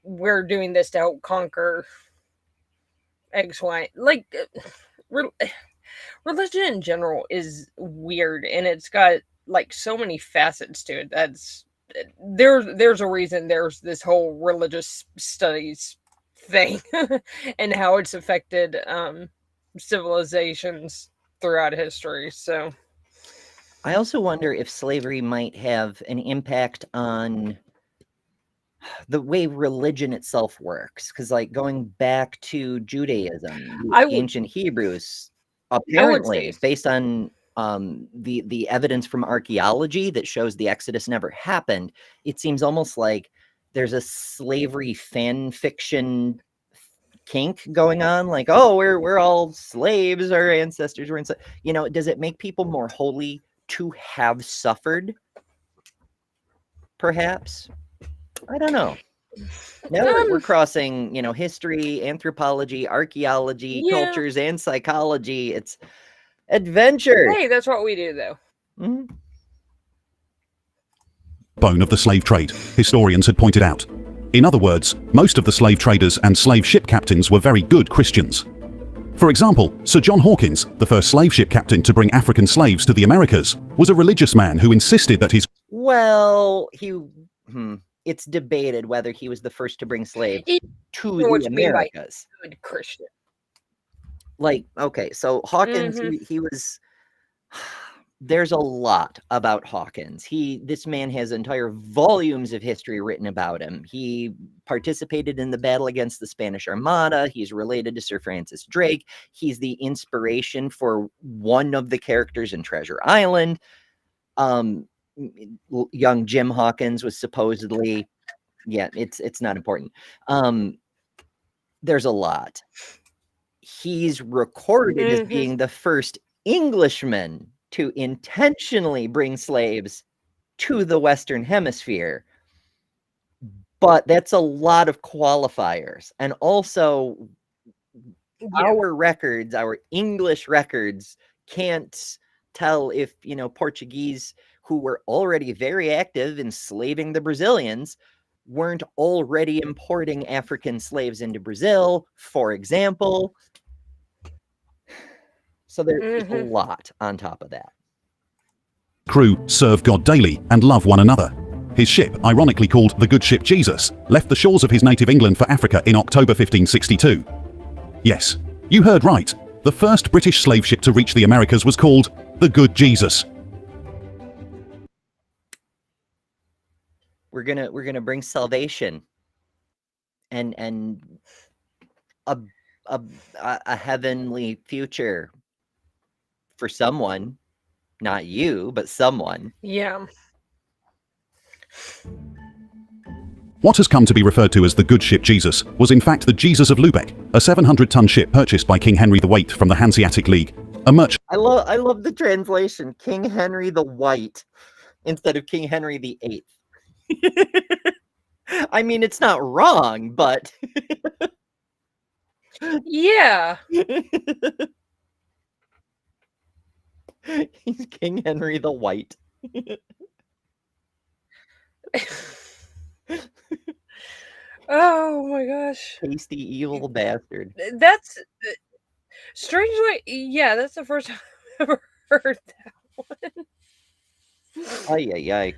we're doing this to help conquer X, Y. Like, religion in general is weird, and it's got like so many facets to it. There's a reason there's this whole religious studies thing and how it's affected civilizations throughout history. So I also wonder if slavery might have an impact on the way religion itself works. Because, like, going back to Judaism, the I would, ancient Hebrews, I would say, apparently, based on the evidence from archaeology that shows the Exodus never happened, it seems almost like there's a slavery fan fiction kink going on. Like, oh, we're all slaves. Our ancestors were enslaved. You know, does it make people more holy to have suffered? Perhaps. I don't know. Now we're crossing, you know, history, anthropology, archaeology, yeah. cultures, and psychology. It's adventure. Hey, that's what we do, though. Mhm. Bone of the slave trade, historians had pointed out. In other words, most of the slave traders and slave ship captains were very good Christians. For example, Sir John Hawkins, the first slave ship captain to bring African slaves to the Americas, was a religious man who insisted that his Well, it's debated whether he was the first to bring slaves to What the you mean by Americas. good Christian? Like, okay, so Hawkins, he was. There's a lot about Hawkins. This man has entire volumes of history written about him. He participated in the battle against the Spanish Armada. He's related to Sir Francis Drake. He's the inspiration for one of the characters in Treasure Island. Young Jim Hawkins was supposedly, yeah, it's not important. There's a lot. He's recorded as being the first Englishman to intentionally bring slaves to the Western Hemisphere. But that's a lot of qualifiers. And also, our records, our English records, can't tell if, you know, Portuguese, who were already very active enslaving the Brazilians, weren't already importing African slaves into Brazil, for example. So there's a lot on top of that. crew serve God daily and love one another. His ship, ironically called the good ship Jesus, left the shores of his native England for Africa in October 1562. Yes, you heard right. The first British slave ship to reach the Americas was called the Good Jesus. We're gonna bring salvation and a heavenly future for someone, not you, but someone. Yeah. What has come to be referred to as the good ship Jesus was in fact the Jesus of Lubeck, a 700-ton ship purchased by King Henry the White from the Hanseatic League, a merchant. I love the translation, King Henry the White instead of King Henry the Eighth. I mean, it's not wrong, but Yeah. he's King Henry the White. Oh my gosh. Tasty evil bastard. That's strangely, yeah, that's the first time I've ever heard that one. Ay, ay, ay.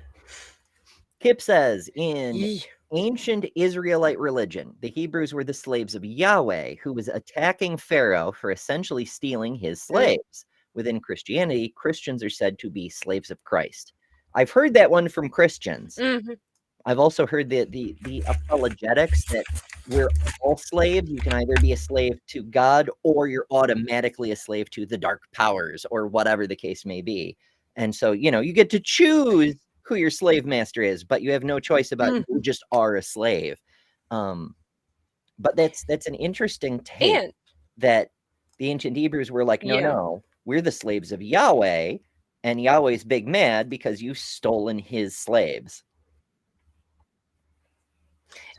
Kip says, in Yee. ancient Israelite religion, the Hebrews were the slaves of Yahweh, who was attacking Pharaoh for essentially stealing his slaves. Within Christianity, Christians are said to be slaves of Christ. I've heard that one from Christians. Mhm. I've also heard the apologetics that we're all slaves. You can either be a slave to God or you're automatically a slave to the dark powers or whatever the case may be. And so, you know, you get to choose who your slave master is, but you have no choice about Mhm. you just are a slave. But that's an interesting take And that the ancient Hebrews were like, no, Yeah. no, we're the slaves of Yahweh, and Yahweh's big mad because you've stolen his slaves.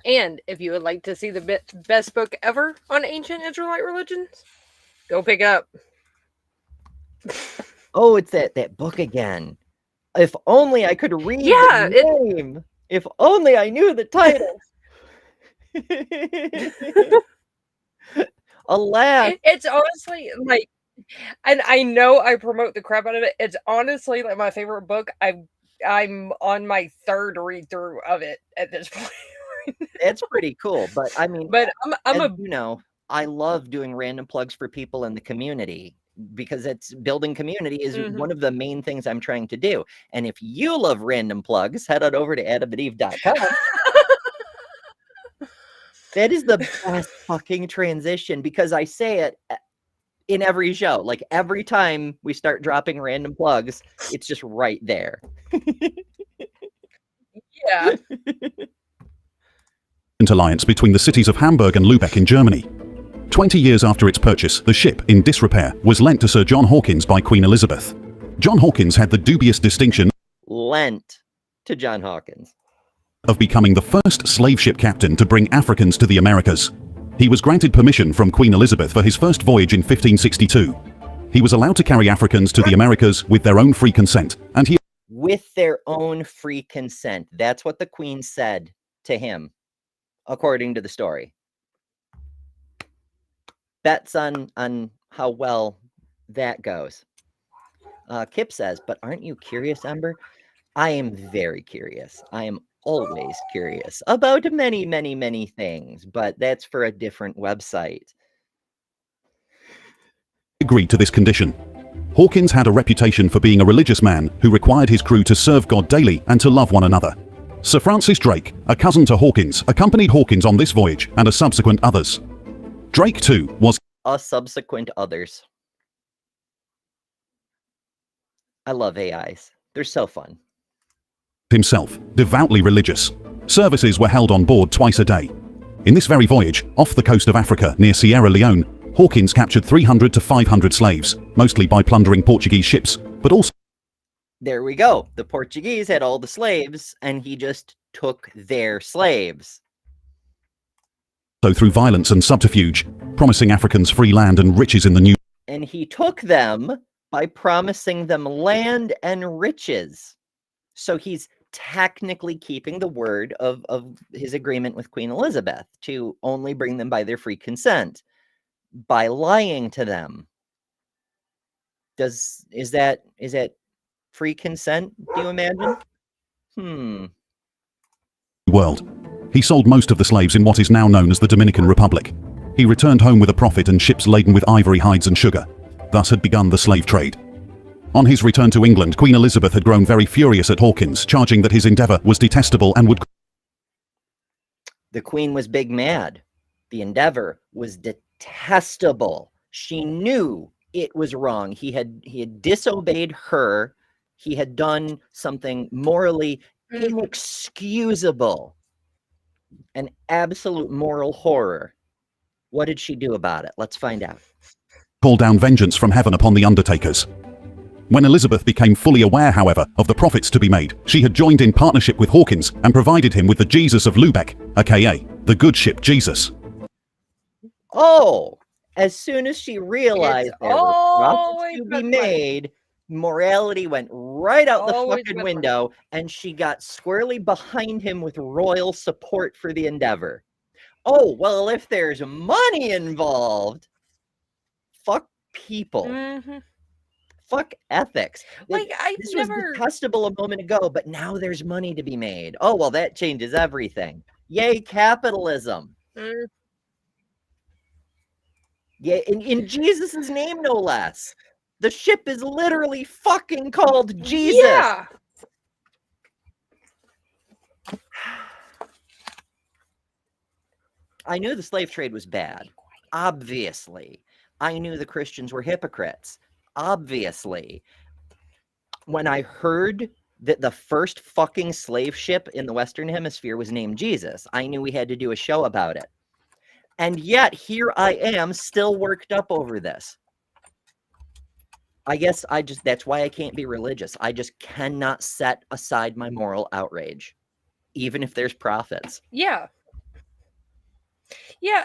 and if you would like to see the best book ever on ancient Israelite religions, go pick it up. Oh, it's that book again. If only I could read Yeah, the name. If only I knew the title. Alas. It's honestly like, and I know I promote the crap out of it. It's honestly like my favorite book. I'm on my third read through of it at this point That's pretty cool. But I mean, But I'm as a you know, I love doing random plugs for people in the community because it's building community is one of the main things I'm trying to do. And if you love random plugs, head on over to adamandeve.com. That is the best fucking transition because I say it in every show. Like every time we start dropping random plugs, it's just right there. yeah. Alliance between the cities of Hamburg and Lübeck in Germany. 20 years after its purchase, the ship, in disrepair, was lent to Sir John Hawkins by Queen Elizabeth. John Hawkins had the dubious distinction Lent to John Hawkins of becoming the first slave ship captain to bring Africans to the Americas. He was granted permission from Queen Elizabeth for his first voyage in 1562. He was allowed to carry Africans to the Americas with their own free consent, and he with their own free consent. That's what the Queen said to him, according to the story. Bets on how well that goes. Kip says, but aren't you curious, Ember? I am very curious. I am always curious about many, many, many things, but that's for a different website. agreed to this condition. Hawkins had a reputation for being a religious man who required his crew to serve God daily and to love one another. Sir Francis Drake, a cousin to Hawkins, accompanied Hawkins on this voyage and a subsequent others. Drake, too, was A subsequent others. I love AIs. They're so fun. himself devoutly religious. Services were held on board twice a day. In this very voyage, off the coast of Africa near Sierra Leone, Hawkins captured 300 to 500 slaves, mostly by plundering Portuguese ships, but also There we go. The Portuguese had all the slaves, and he just took their slaves. through violence and subterfuge, promising Africans free land and riches in the new And he took them by promising them land and riches. So he's technically keeping the word of his agreement with Queen Elizabeth to only bring them by their free consent by lying to them. Is that free consent, do you imagine? world. He sold most of the slaves in what is now known as the Dominican Republic. He returned home with a profit and ships laden with ivory, hides and sugar. Thus had begun the slave trade. On his return to England, Queen Elizabeth had grown very furious at Hawkins, charging that his endeavour was detestable and would The Queen was big mad. The endeavor was detestable. She knew it was wrong. He had disobeyed her. He had done something morally inexcusable. An absolute moral horror. What did she do about it? Let's find out. call down vengeance from heaven upon the undertakers. When Elizabeth became fully aware, however, of the profits to be made, she had joined in partnership with Hawkins and provided him with the Jesus of Lübeck, aka the good ship Jesus. Oh, as soon as she realized It's there were profits always to be about money. made, morality went right out the Always fucking about money. window, and she got squarely behind him with royal support for the endeavor. Oh, well, if there's money involved, fuck people. Mhm. Fuck ethics. Like, I've This never- was detestable a moment ago, but now there's money to be made. Oh, well, that changes everything. Yay, capitalism. Mm. Yeah, in Jesus' name, no less. The ship is literally fucking called Jesus. Yeah. I knew the slave trade was bad. Obviously. I knew the Christians were hypocrites. Obviously. When I heard that the first fucking slave ship in the Western Hemisphere was named Jesus, I knew we had to do a show about it. And yet, here I am, still worked up over this. I guess that's why I can't be religious. I just cannot set aside my moral outrage, even if there's profits. Yeah. Yeah,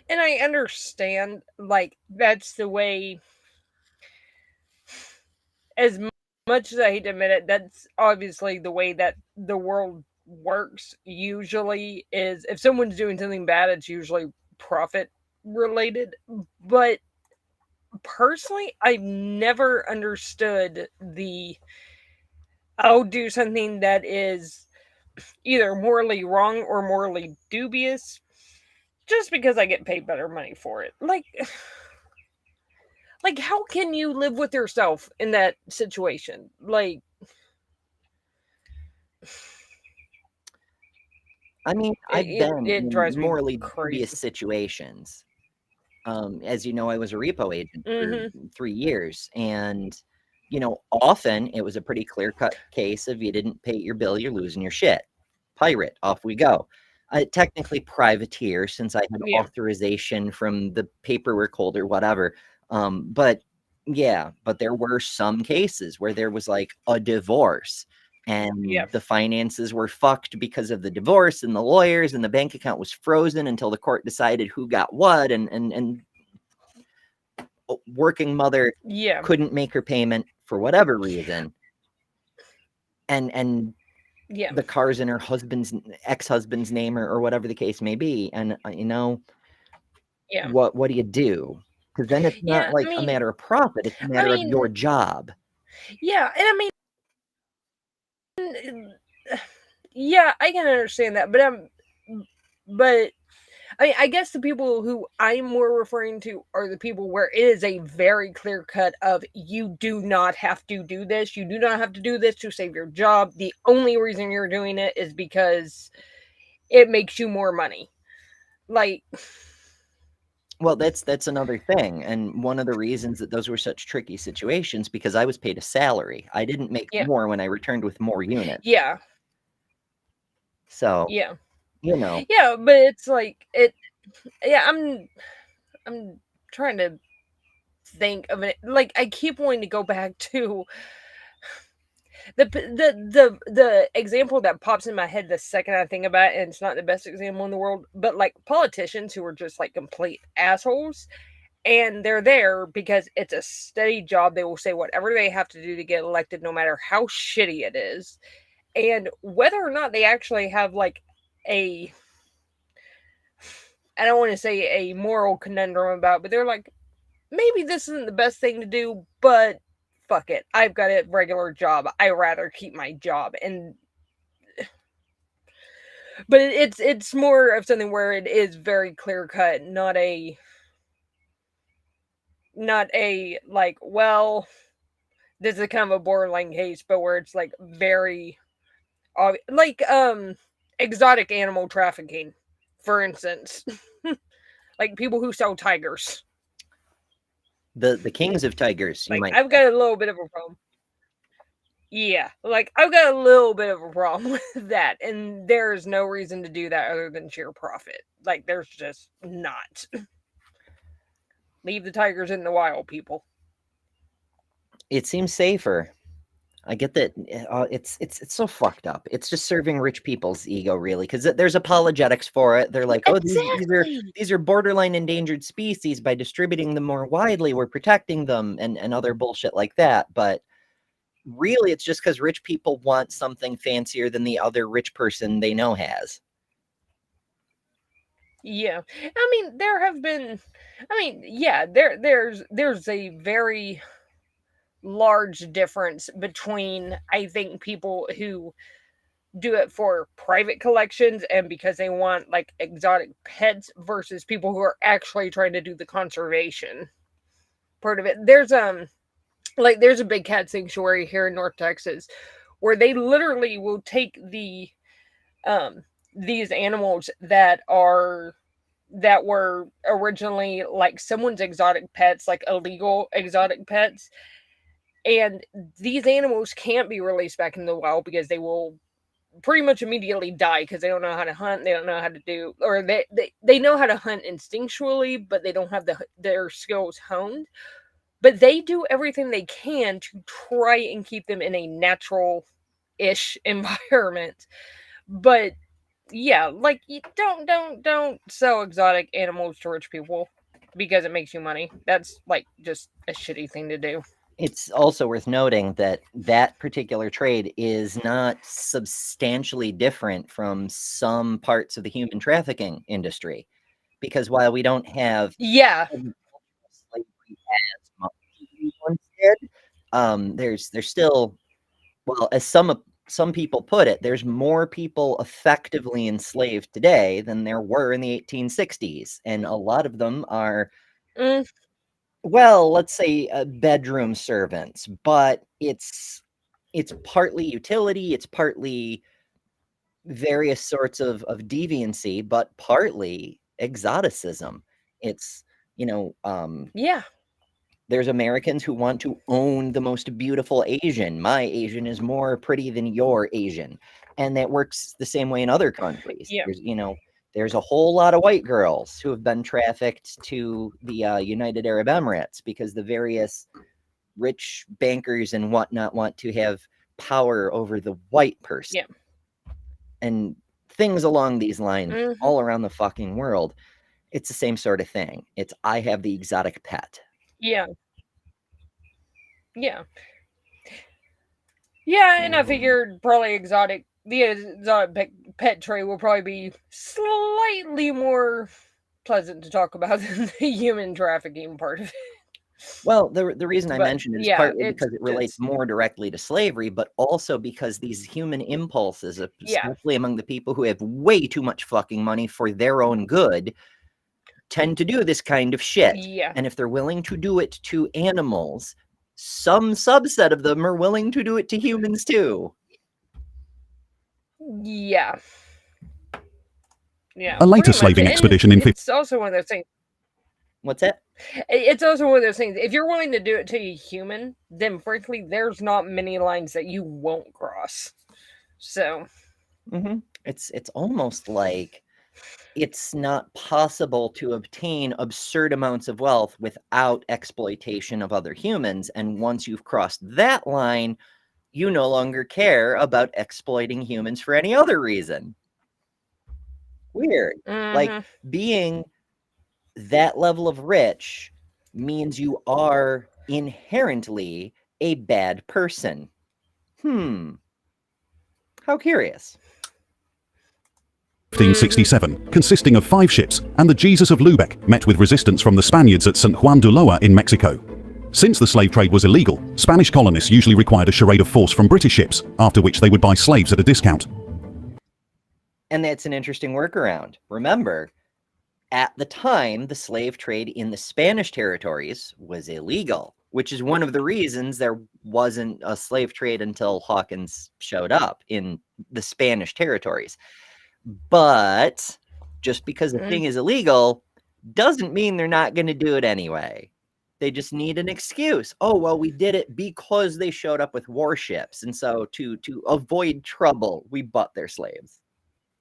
and I understand, like, that's the way, as much as I hate to admit it, that's obviously the way that the world works usually, is if someone's doing something bad, it's usually profit related. But personally, I've never understood I'll do something that is either morally wrong or morally dubious just because I get paid better money for it. Like how can you live with yourself in that situation? Like, I mean, I've been it in drives me morally dubious crazy. situations. As you know, I was a repo agent for Mm-hmm. 3 years, and, often it was a pretty clear-cut case of you didn't pay your bill, you're losing your shit. Pirate, off we go. Technically privateer, since I had Yeah. authorization from the paperwork holder, whatever. But there were some cases where there was, like, a divorce, Yeah. and the finances were fucked because of the divorce and the lawyers, and the bank account was frozen until the court decided who got what, and working mother Yeah. couldn't make her payment for whatever reason, and Yeah. the car's in her ex-husband's name, or whatever the case may be, and Yeah. what do you do? Because then it's Yeah. not like a matter of profit, it's a matter of your job. Yeah, and I mean, yeah, I can understand that, but I mean, I guess the people who I'm more referring to are the people where it is a very clear cut of you do not have to do this. You do not have to do this to save your job. The only reason you're doing it is because it makes you more money. Like, Well, that's another thing, and one of the reasons that those were such tricky situations, because I was paid a salary. I didn't make yeah, more when I returned with more units. yeah, So, yeah, you know, yeah. But it's like it. Yeah, I'm trying to think of it. Like, I keep wanting to go back to the example that pops in my head the second I think about it, and it's not the best example in the world, but like politicians who are just like complete assholes, and they're there because it's a steady job. They will say whatever they have to do to get elected, no matter how shitty it is, and whether or not they actually have like a, I don't want to say a moral conundrum about, but they're like, maybe this isn't the best thing to do, but fuck it, I've got a regular job. I rather keep my job. And but it's more of something where it is very clear cut, not a like, well, this is kind of a borderline case, but where it's like very like exotic animal trafficking, for instance. Like people who sell tigers. the kings of tigers, you Like, might I've say. got a little bit of a problem. Yeah, like I've got a little bit of a problem with that, and there's no reason to do that other than sheer profit. Like, there's just not. Leave the tigers in the wild, people. It seems safer. I get that. It's so fucked up. It's just serving rich people's ego, really, because there's apologetics for it. They're like, oh, Exactly. these are borderline endangered species. By distributing them more widely, we're protecting them, and other bullshit like that. But really, it's just because rich people want something fancier than the other rich person they know has. Yeah. I mean, there have been I mean, yeah, there's a very large difference between, I think, people who do it for private collections and because they want like exotic pets versus people who are actually trying to do the conservation part of it. There's a big cat sanctuary here in North Texas where they literally will take these animals that were originally like someone's exotic pets, like illegal exotic pets, and these animals can't be released back in the wild because they will pretty much immediately die because they don't know how to hunt, they don't know how to do, or they know how to hunt instinctually, but they don't have their skills honed. But they do everything they can to try and keep them in a natural ish environment. But yeah, like, you don't sell exotic animals to rich people because it makes you money. That's like just a shitty thing to do. It's also worth noting that that particular trade is not substantially different from some parts of the human trafficking industry, because while we don't have Yeah. slavery as much as we once did, there's still, well, as some some people put it, there's more people effectively enslaved today than there were in the 1860s. And a lot of them are, well, let's say bedroom servants, but it's partly utility, it's partly various sorts of deviancy, but partly exoticism. It's, Yeah. there's Americans who want to own the most beautiful Asian. My Asian is more pretty than your Asian. And that works the same way in other countries. Yeah. There's a whole lot of white girls who have been trafficked to the United Arab Emirates because the various rich bankers and whatnot want to have power over the white person. Yeah. And things along these lines all around the fucking world. It's the same sort of thing. It's, I have the exotic pet. Yeah. Yeah. Yeah, and I figured probably the exotic pet trade will probably be slightly more pleasant to talk about than the human trafficking part of it. Well, the reason I mentioned it is partly because it relates just more directly to slavery, but also because these human impulses, especially among the people who have way too much fucking money for their own good, tend to do this kind of shit. Yeah. And if they're willing to do it to animals, some subset of them are willing to do it to humans too. Yeah. Yeah. A later pretty much. slaving And expedition in it's also one of those things. What's that? It's also one of those things. If you're willing to do it to a human, then frankly, there's not many lines that you won't cross. So, it's almost like it's not possible to obtain absurd amounts of wealth without exploitation of other humans. And once you've crossed that line, you no longer care about exploiting humans for any other reason. Weird. Like, being that level of rich means you are inherently a bad person. How curious. 1567, consisting of 5 ships, and the Jesus of Lubeck met with resistance from the Spaniards at St. Juan de Loa in Mexico. Since the slave trade was illegal, Spanish colonists usually required a charade of force from British ships, after which they would buy slaves at a discount. And that's an interesting workaround. Remember, at the time, the slave trade in the Spanish territories was illegal, which is one of the reasons there wasn't a slave trade until Hawkins showed up in the Spanish territories. But just because the thing is illegal doesn't mean they're not going to do it anyway. They just need an excuse. Oh, well, we did it because they showed up with warships. And so to avoid trouble, we bought their slaves.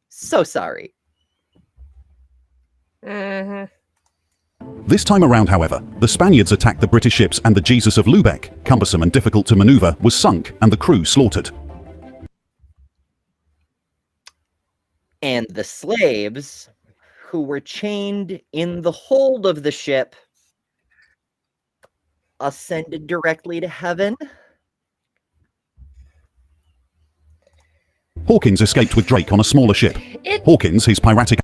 So sorry. This time around, however, the Spaniards attacked the British ships and the Jesus of Lubeck, cumbersome and difficult to maneuver, was sunk and the crew slaughtered. And the slaves who were chained in the hold of the ship ascended directly to heaven. Hawkins escaped with Drake on a smaller ship. Hawkins, his piratic...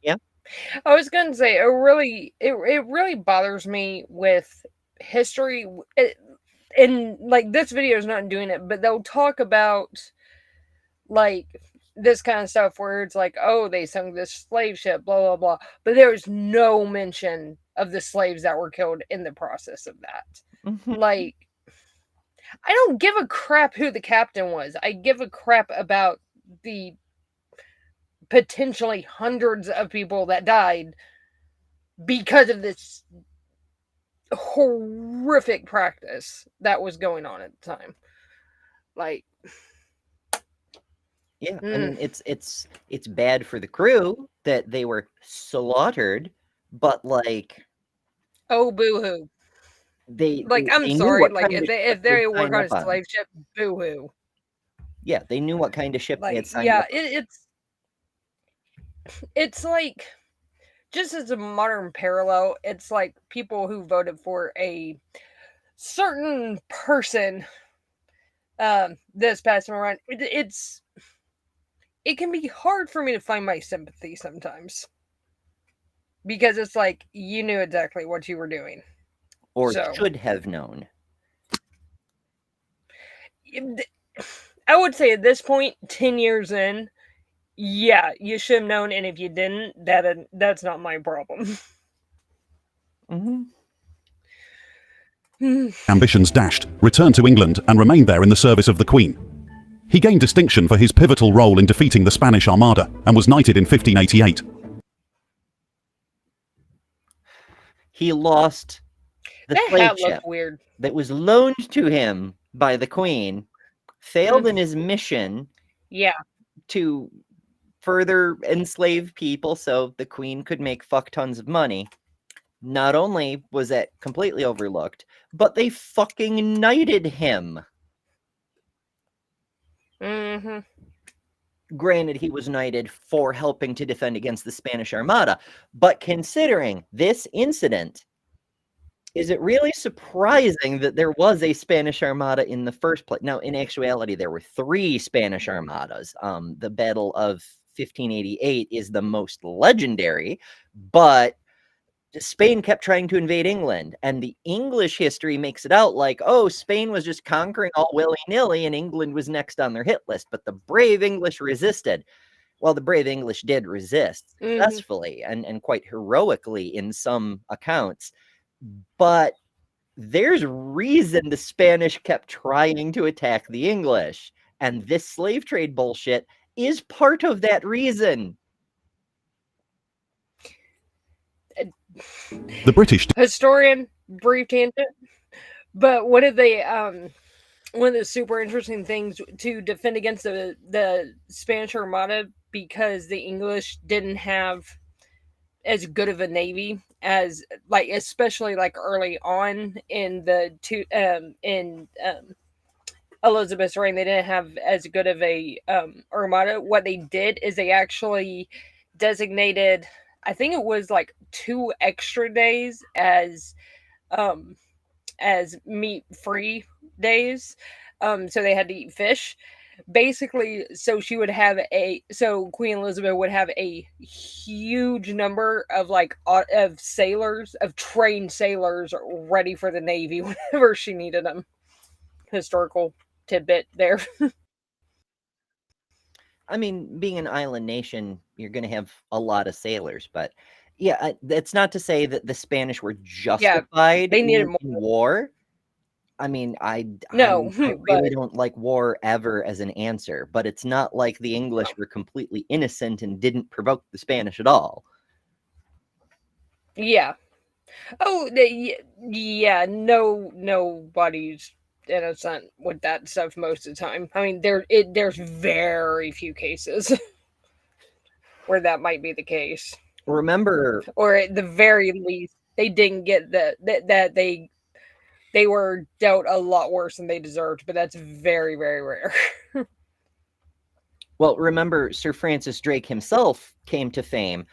Yeah. I was going to say, it really bothers me with history. And like, this video is not doing it, but they'll talk about like this kind of stuff where it's like, oh, they sunk this slave ship, blah, blah, blah. But there's no mention of the slaves that were killed in the process of that. Like, I don't give a crap who the captain was. I give a crap about the potentially hundreds of people that died because of this horrific practice that was going on at the time. Like, yeah, I mean, it's bad for the crew that they were slaughtered, but like, oh, boo-hoo. I'm sorry, like if they work on a slave ship, boo-hoo. Yeah, they knew what kind of ship they had signed yeah, up. it's like, just as a modern parallel, it's like people who voted for a certain person this past time around. It can be hard for me to find my sympathy sometimes. Because it's like, you knew exactly what you were doing. Or should have known. I would say at this point, 10 years in, yeah, you should have known, and if you didn't, that's not my problem. Ambitions dashed, returned to England and remained there in the service of the Queen. He gained distinction for his pivotal role in defeating the Spanish Armada and was knighted in 1588. He lost the That slave hat ship looked weird. that was loaned to him by the Queen, failed in his mission Yeah. to further enslave people so the Queen could make fuck tons of money. Not only was that completely overlooked, but they fucking knighted him. Mm-hmm. Granted, he was knighted for helping to defend against the Spanish Armada, but considering this incident, is it really surprising that there was a Spanish Armada in the first place? Now, in actuality, there were 3 Spanish Armadas. The Battle of 1588 is the most legendary, but Spain kept trying to invade England, and the English history makes it out like, oh, Spain was just conquering all willy-nilly, and England was next on their hit list, but the brave English resisted. Well, the brave English did resist successfully and quite heroically in some accounts, but there's reason the Spanish kept trying to attack the English, and this slave trade bullshit is part of that reason. The British Historian, brief tangent. But one of the super interesting things to defend against the Spanish Armada, because the English didn't have as good of a navy as, like, especially like early on in the Elizabeth's reign, they didn't have as good of a armada. What they did is they actually designated, I think it was like 2 extra days as meat-free days. So they had to eat fish. Basically, so Queen Elizabeth would have a huge number of trained sailors ready for the Navy whenever she needed them. Historical tidbit there. I mean, being an island nation, you're going to have a lot of sailers, but yeah, that's not to say that the Spanish were justified they needed in war. I mean, I No, really don't like war ever as an answer, but it's not like the English were completely innocent and didn't provoke the Spanish at all. Yeah. Oh, yeah. Nobody's innocent with that stuff most of the time. I mean, there's very few cases where that might be the case. Remember, or at the very least, they didn't get that they were dealt a lot worse than they deserved, but that's very, very rare. Well, remember, Sir Francis Drake himself came to fame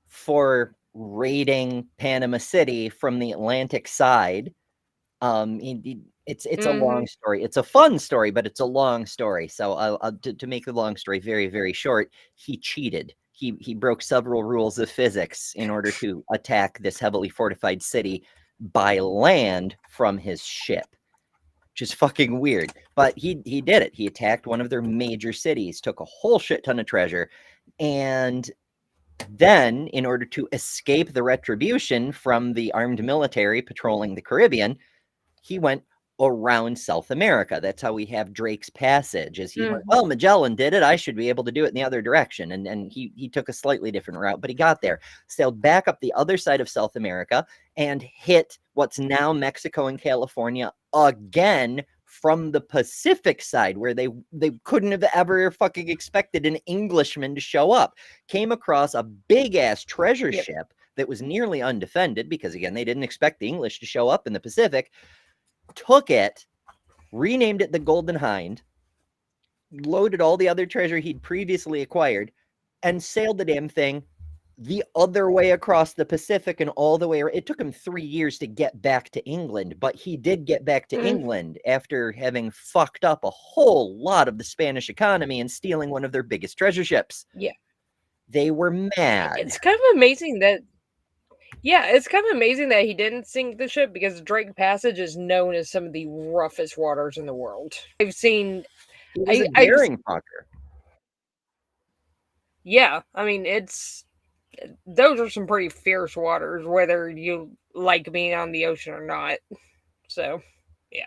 for raiding Panama City from the Atlantic side. It's a long story. It's a fun story, but it's a long story. So to make the long story very, very short, he cheated. He broke several rules of physics in order to attack this heavily fortified city by land from his ship, which is fucking weird. But he did it. He attacked one of their major cities, took a whole shit ton of treasure, and then, in order to escape the retribution from the armed military patrolling the Caribbean, he went around South America. That's how we have Drake's Passage. As he went, well, Magellan did it, I should be able to do it in the other direction. And he took a slightly different route, but he got there, sailed back up the other side of South America, and hit what's now Mexico and California again from the Pacific side, where they couldn't have ever fucking expected an Englishman to show up. Came across a big ass treasure ship that was nearly undefended, because again, they didn't expect the English to show up in the Pacific. Took it, renamed it the Golden Hind, loaded all the other treasure he'd previously acquired, and sailed the damn thing the other way across the Pacific and all the way. It took him 3 years to get back to England, but he did get back to England after having fucked up a whole lot of the Spanish economy and stealing one of their biggest treasure ships. Yeah. They were mad. It's kind of amazing that Yeah, it's kind of amazing that he didn't sink the ship because Drake Passage is known as some of the roughest waters in the world. I've seen. He was a I've daring fucker. Yeah, I mean those are some pretty fierce waters, whether you like being on the ocean or not. So, yeah.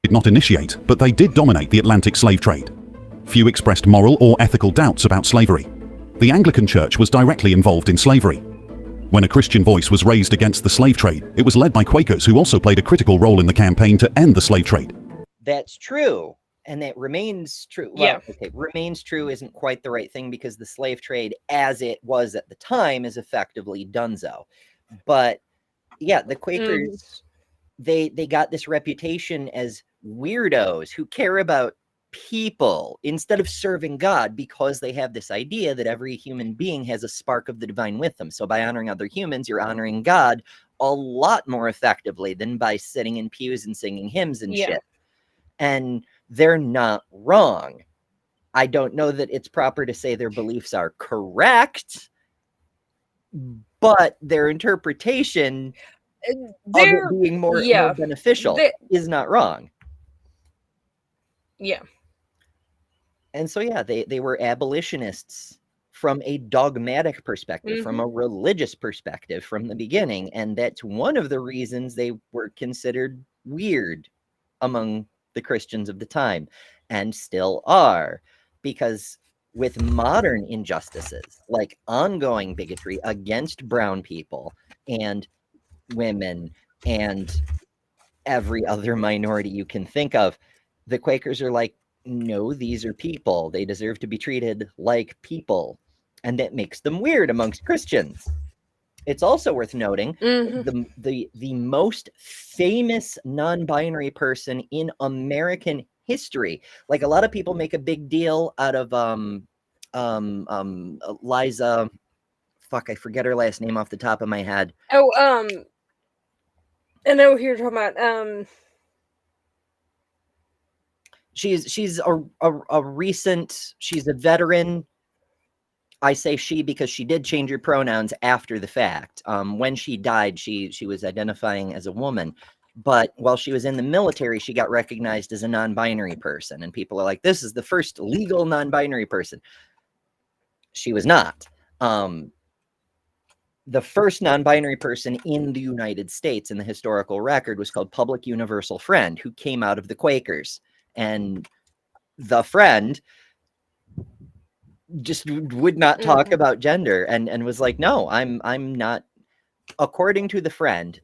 Did not initiate, but they did dominate the Atlantic slave trade. Few expressed moral or ethical doubts about slavery. The Anglican Church was directly involved in slavery. When a Christian voice was raised against the slave trade, it was led by Quakers who also played a critical role in the campaign to end the slave trade. That's true. And that remains true. Well, okay, remains true isn't quite the right thing because the slave trade as it was at the time is effectively donezo. But yeah, the Quakers, they got this reputation as weirdos who care about people instead of serving God, because they have this idea that every human being has a spark of the divine with them. So by honoring other humans, you're honoring God a lot more effectively than by sitting in pews and singing hymns and shit. And they're not wrong. I don't know that it's proper to say their beliefs are correct, but their interpretation of it being more beneficial is not wrong. Yeah. And so, yeah, they were abolitionists from a dogmatic perspective, from a religious perspective from the beginning. And that's one of the reasons they were considered weird among the Christians of the time, and still are, because with modern injustices like ongoing bigotry against brown people and women and every other minority you can think of, the Quakers are like, no, these are people. They deserve to be treated like people. And that makes them weird amongst Christians. It's also worth noting the most famous non-binary person in American history. Like, a lot of people make a big deal out of Liza. Fuck, I forget her last name off the top of my head. Oh, I know who you're talking about. She's a recent. She's a veteran. I say she because she did change her pronouns after the fact. When she died, she was identifying as a woman. But while she was in the military, she got recognized as a non-binary person. And people are like, this is the first legal non-binary person. She was not. The first non-binary person in the United States in the historical record was called Public Universal Friend, who came out of the Quakers. And the Friend just would not talk about gender and was like, no, I'm not. According to the Friend,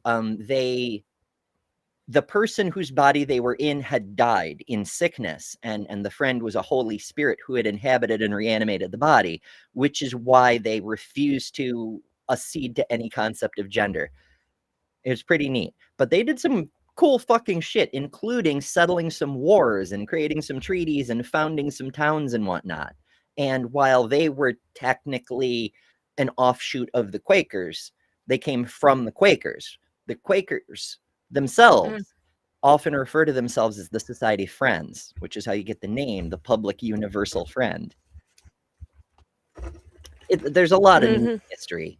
the person whose body they were in had died in sickness, and the Friend was a Holy Spirit who had inhabited and reanimated the body, which is why they refused to accede to any concept of gender. It was pretty neat. But they did some cool fucking shit, including settling some wars and creating some treaties and founding some towns and whatnot. And while they were technically an offshoot of the Quakers, they came from the Quakers. The Quakers themselves often refer to themselves as the Society of Friends, which is how you get the name, the Public Universal Friend. There's a lot of history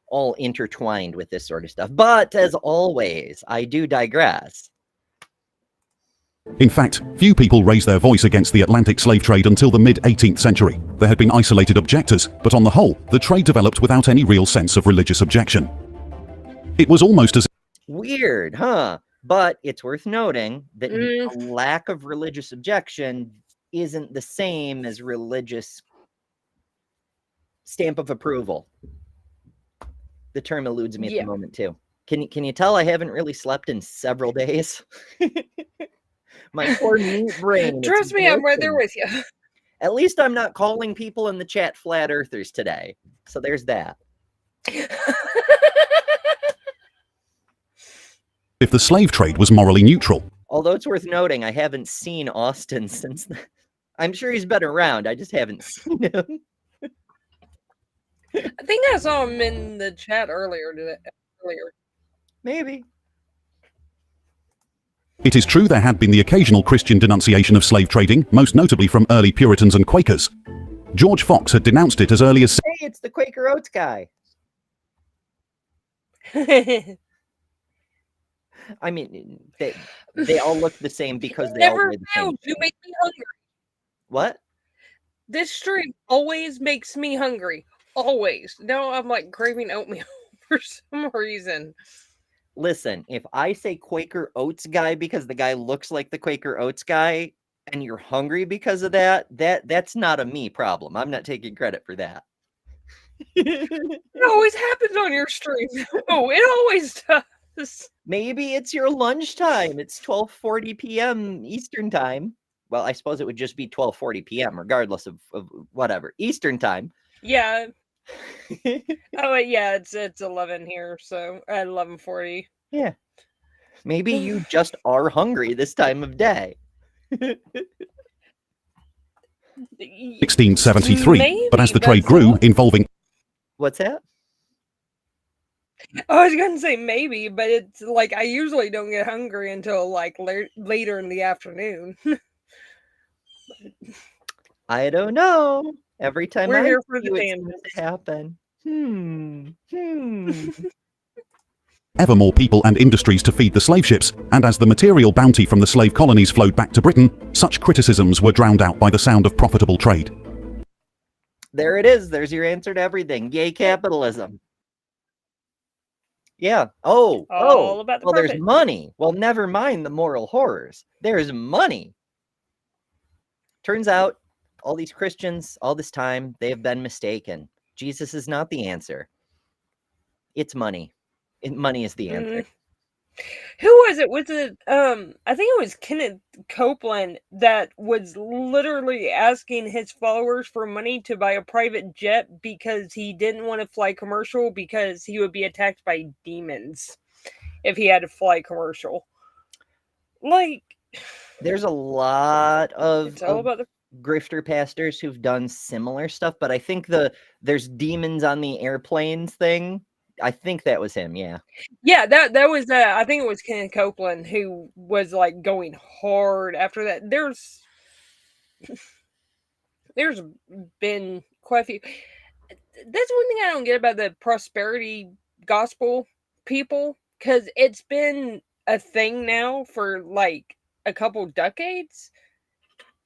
all intertwined with this sort of stuff. But as always, I do digress. In fact, few people raised their voice against the Atlantic slave trade until the mid-18th century. There had been isolated objectors, but on the whole, the trade developed without any real sense of religious objection. It was almost as weird, huh? But it's worth noting that a lack of religious objection isn't the same as religious stamp of approval. The term eludes me at the moment too. Can you tell I haven't really slept in several days? My poor meat brain. Trust me, I'm right there with you. At least I'm not calling people in the chat flat earthers today. So there's that. if the slave trade was morally neutral. Although it's worth noting, I haven't seen Austin since. I'm sure he's been around. I just haven't seen him. I think I saw him in the chat earlier. Maybe. It is true there had been the occasional Christian denunciation of slave trading, most notably from early Puritans and Quakers. George Fox had denounced it as early as Hey, it's the Quaker Oats guy. I mean, they all look the same because they all Never wear the same. fails. You make me hungry. What? This stream always makes me hungry. Always. Now I'm like craving oatmeal for some reason. Listen, if I say Quaker Oats guy because the guy looks like the Quaker Oats guy and you're hungry because of that's not a me problem. I'm not taking credit for that. It always happens on your stream. Oh, it always does. Maybe it's your lunchtime. It's 12:40 p.m. Eastern time. Well, I suppose it would just be 12:40 p.m. regardless of whatever. Eastern time. Yeah. Oh, yeah, it's 11 here, so at 11:40. Yeah. Maybe you just are hungry this time of day. 1673, but as the trade grew, involving What's that? I was gonna say maybe, but it's like I usually don't get hungry until like later in the afternoon. I don't know. Every time We're I here for see the it sandwich. seems to happen. ever more people and industries to feed the slave ships, and as the material bounty from the slave colonies flowed back to Britain, such criticisms were drowned out by the sound of profitable trade. There it is. There's your answer to everything. Yay, capitalism. Yeah. All about the well, there's profit. money. Well, never mind the moral horrors. There's money. Turns out, all these Christians, all this time, they have been mistaken. Jesus is not the answer. It's money. Money is the answer. Who was it? Was it I think it was Kenneth Copeland that was literally asking his followers for money to buy a private jet because he didn't want to fly commercial because he would be attacked by demons if he had to fly commercial. Like, there's a lot of, it's all about the grifter pastors who've done similar stuff, but I think there's demons on the airplanes thing. I think that was him. Yeah. Yeah, that was I think it was Kenneth Copeland who was like going hard after that. There's been quite a few. That's one thing I don't get about the prosperity gospel people, because it's been a thing now for like a couple decades.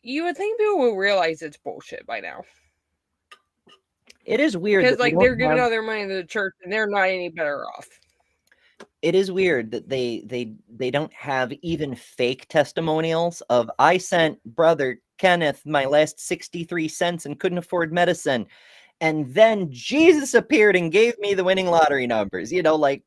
You would think people will realize it's bullshit by now. It is weird Because that like they're giving all their money to the church and they're not any better off. it is weird that they don't have even fake testimonials of I sent brother Kenneth my last 63 cents and couldn't afford medicine, and then Jesus appeared and gave me the winning lottery numbers. You know, like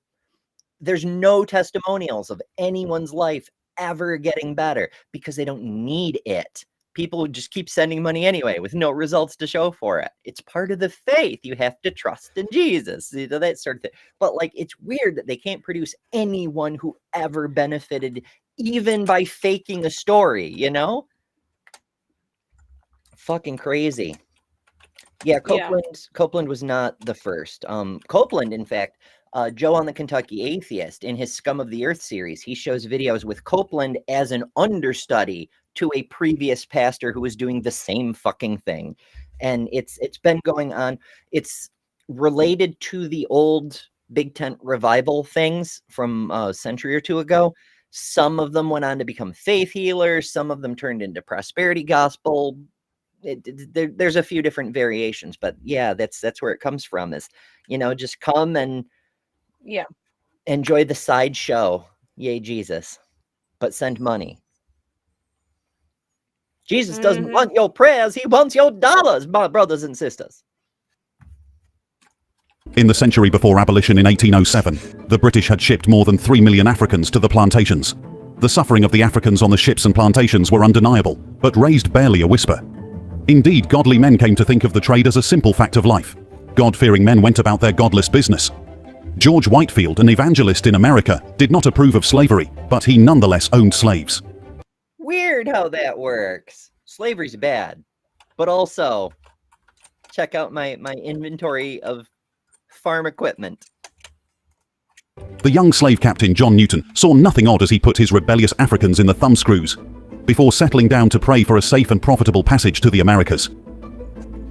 there's no testimonials of anyone's life ever getting better because they don't need it. People just keep sending money anyway with no results to show for it. It's part of the faith. You have to trust in Jesus, you know, that sort of thing. But like, it's weird that they can't produce anyone who ever benefited even by faking a story, you know? Fucking crazy. Yeah, Copeland was not the first. Copeland, in fact, Joe on the Kentucky Atheist, in his Scum of the Earth series, he shows videos with Copeland as an understudy to a previous pastor who was doing the same fucking thing. And it's been going on. It's related to the old Big Tent revival things from a century or two ago. Some of them went on to become faith healers. Some of them turned into prosperity gospel. There's a few different variations, but yeah, that's where it comes from, is, you know, just come and enjoy the sideshow. Yay, Jesus. But send money. Jesus doesn't want your prayers. He wants your dollars, my brothers and sisters. In the century before abolition in 1807, the British had shipped more than 3 million Africans to the plantations. The suffering of the Africans on the ships and plantations were undeniable, but raised barely a whisper. Indeed, godly men came to think of the trade as a simple fact of life. God-fearing men went about their godless business. George Whitefield, an evangelist in America, did not approve of slavery, but he nonetheless owned slaves. Weird how that works. Slavery's bad, but also check out my inventory of farm equipment. The young slave captain John Newton saw nothing odd as he put his rebellious Africans in the thumbscrews, before settling down to pray for a safe and profitable passage to the Americas.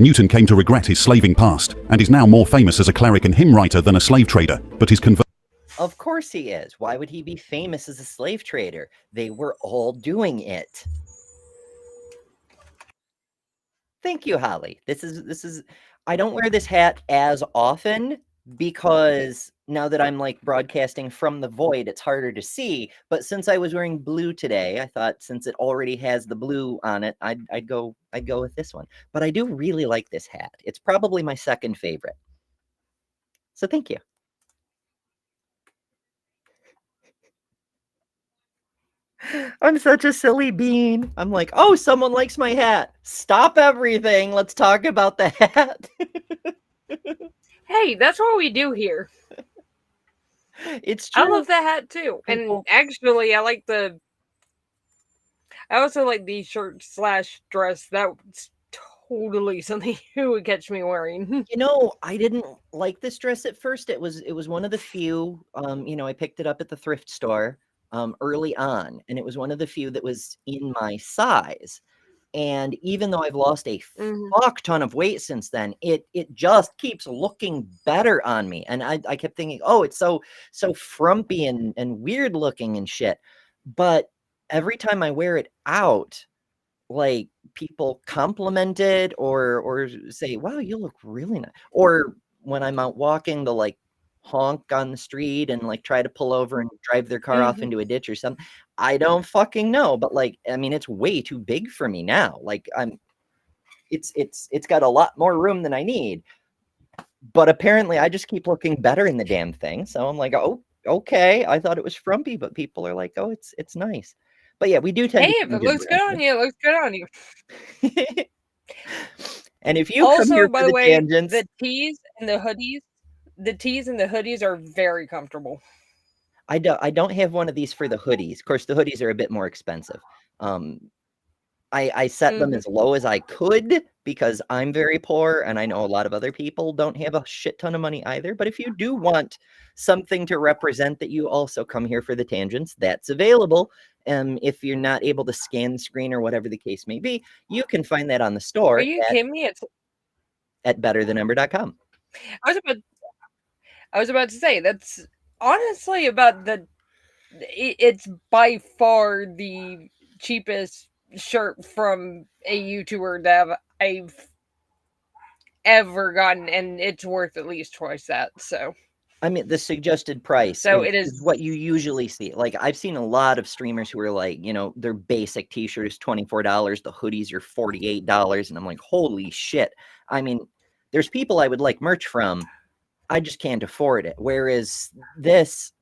Newton came to regret his slaving past and is now more famous as a cleric and hymn writer than a slave trader, but his Of course he is. Why would he be famous as a slave trader? They were all doing it. Thank you, Holly. This is I don't wear this hat as often because now that I'm like broadcasting from the void, it's harder to see. But since I was wearing blue today, I thought since it already has the blue on it, I'd go with this one. But I do really like this hat. It's probably my second favorite. So thank you. I'm such a silly bean. I'm like, oh, someone likes my hat. Stop everything. Let's talk about the hat. Hey, that's what we do here. It's true. I love that hat too. And actually, I also like the shirt / dress. That's totally something you would catch me wearing. You know, I didn't like this dress at first. It was one of the few, I picked it up at the thrift store early on, and it was one of the few that was in my size. And even though I've lost a fuck ton of weight since then, it just keeps looking better on me. And I kept thinking, oh, it's so frumpy and weird looking and shit. But every time I wear it out, like people compliment it or say, wow, you look really nice. Or when I'm out walking, they'll like honk on the street and like try to pull over and drive their car off into a ditch or something. I don't fucking know, but like, I mean, it's way too big for me now. Like it's got a lot more room than I need, but apparently I just keep looking better in the damn thing. So I'm like, oh, okay. I thought it was frumpy, but people are like, oh, it's nice. But yeah, we do tend Hey, to. if it looks good on you, it looks good on you. And if you also, come here by for the way, tangents, the tees and the hoodies are very comfortable. I don't have one of these for the hoodies. Of course, the hoodies are a bit more expensive. I set them as low as I could because I'm very poor, and I know a lot of other people don't have a shit ton of money either. But if you do want something to represent that you also come here for the tangents, that's available. If you're not able to scan the screen or whatever the case may be, you can find that on the store. Are you kidding me? At betterthanumber.com. I was about to say that's honestly it's by far the cheapest shirt from a YouTuber that I've ever gotten, and it's worth at least twice that. So I mean, the suggested price is what you usually see. Like, I've seen a lot of streamers who are like, their basic t-shirt is $24, the hoodies are $48, and I'm like, holy shit. I mean, there's people I would like merch from. I just can't afford it. Whereas this,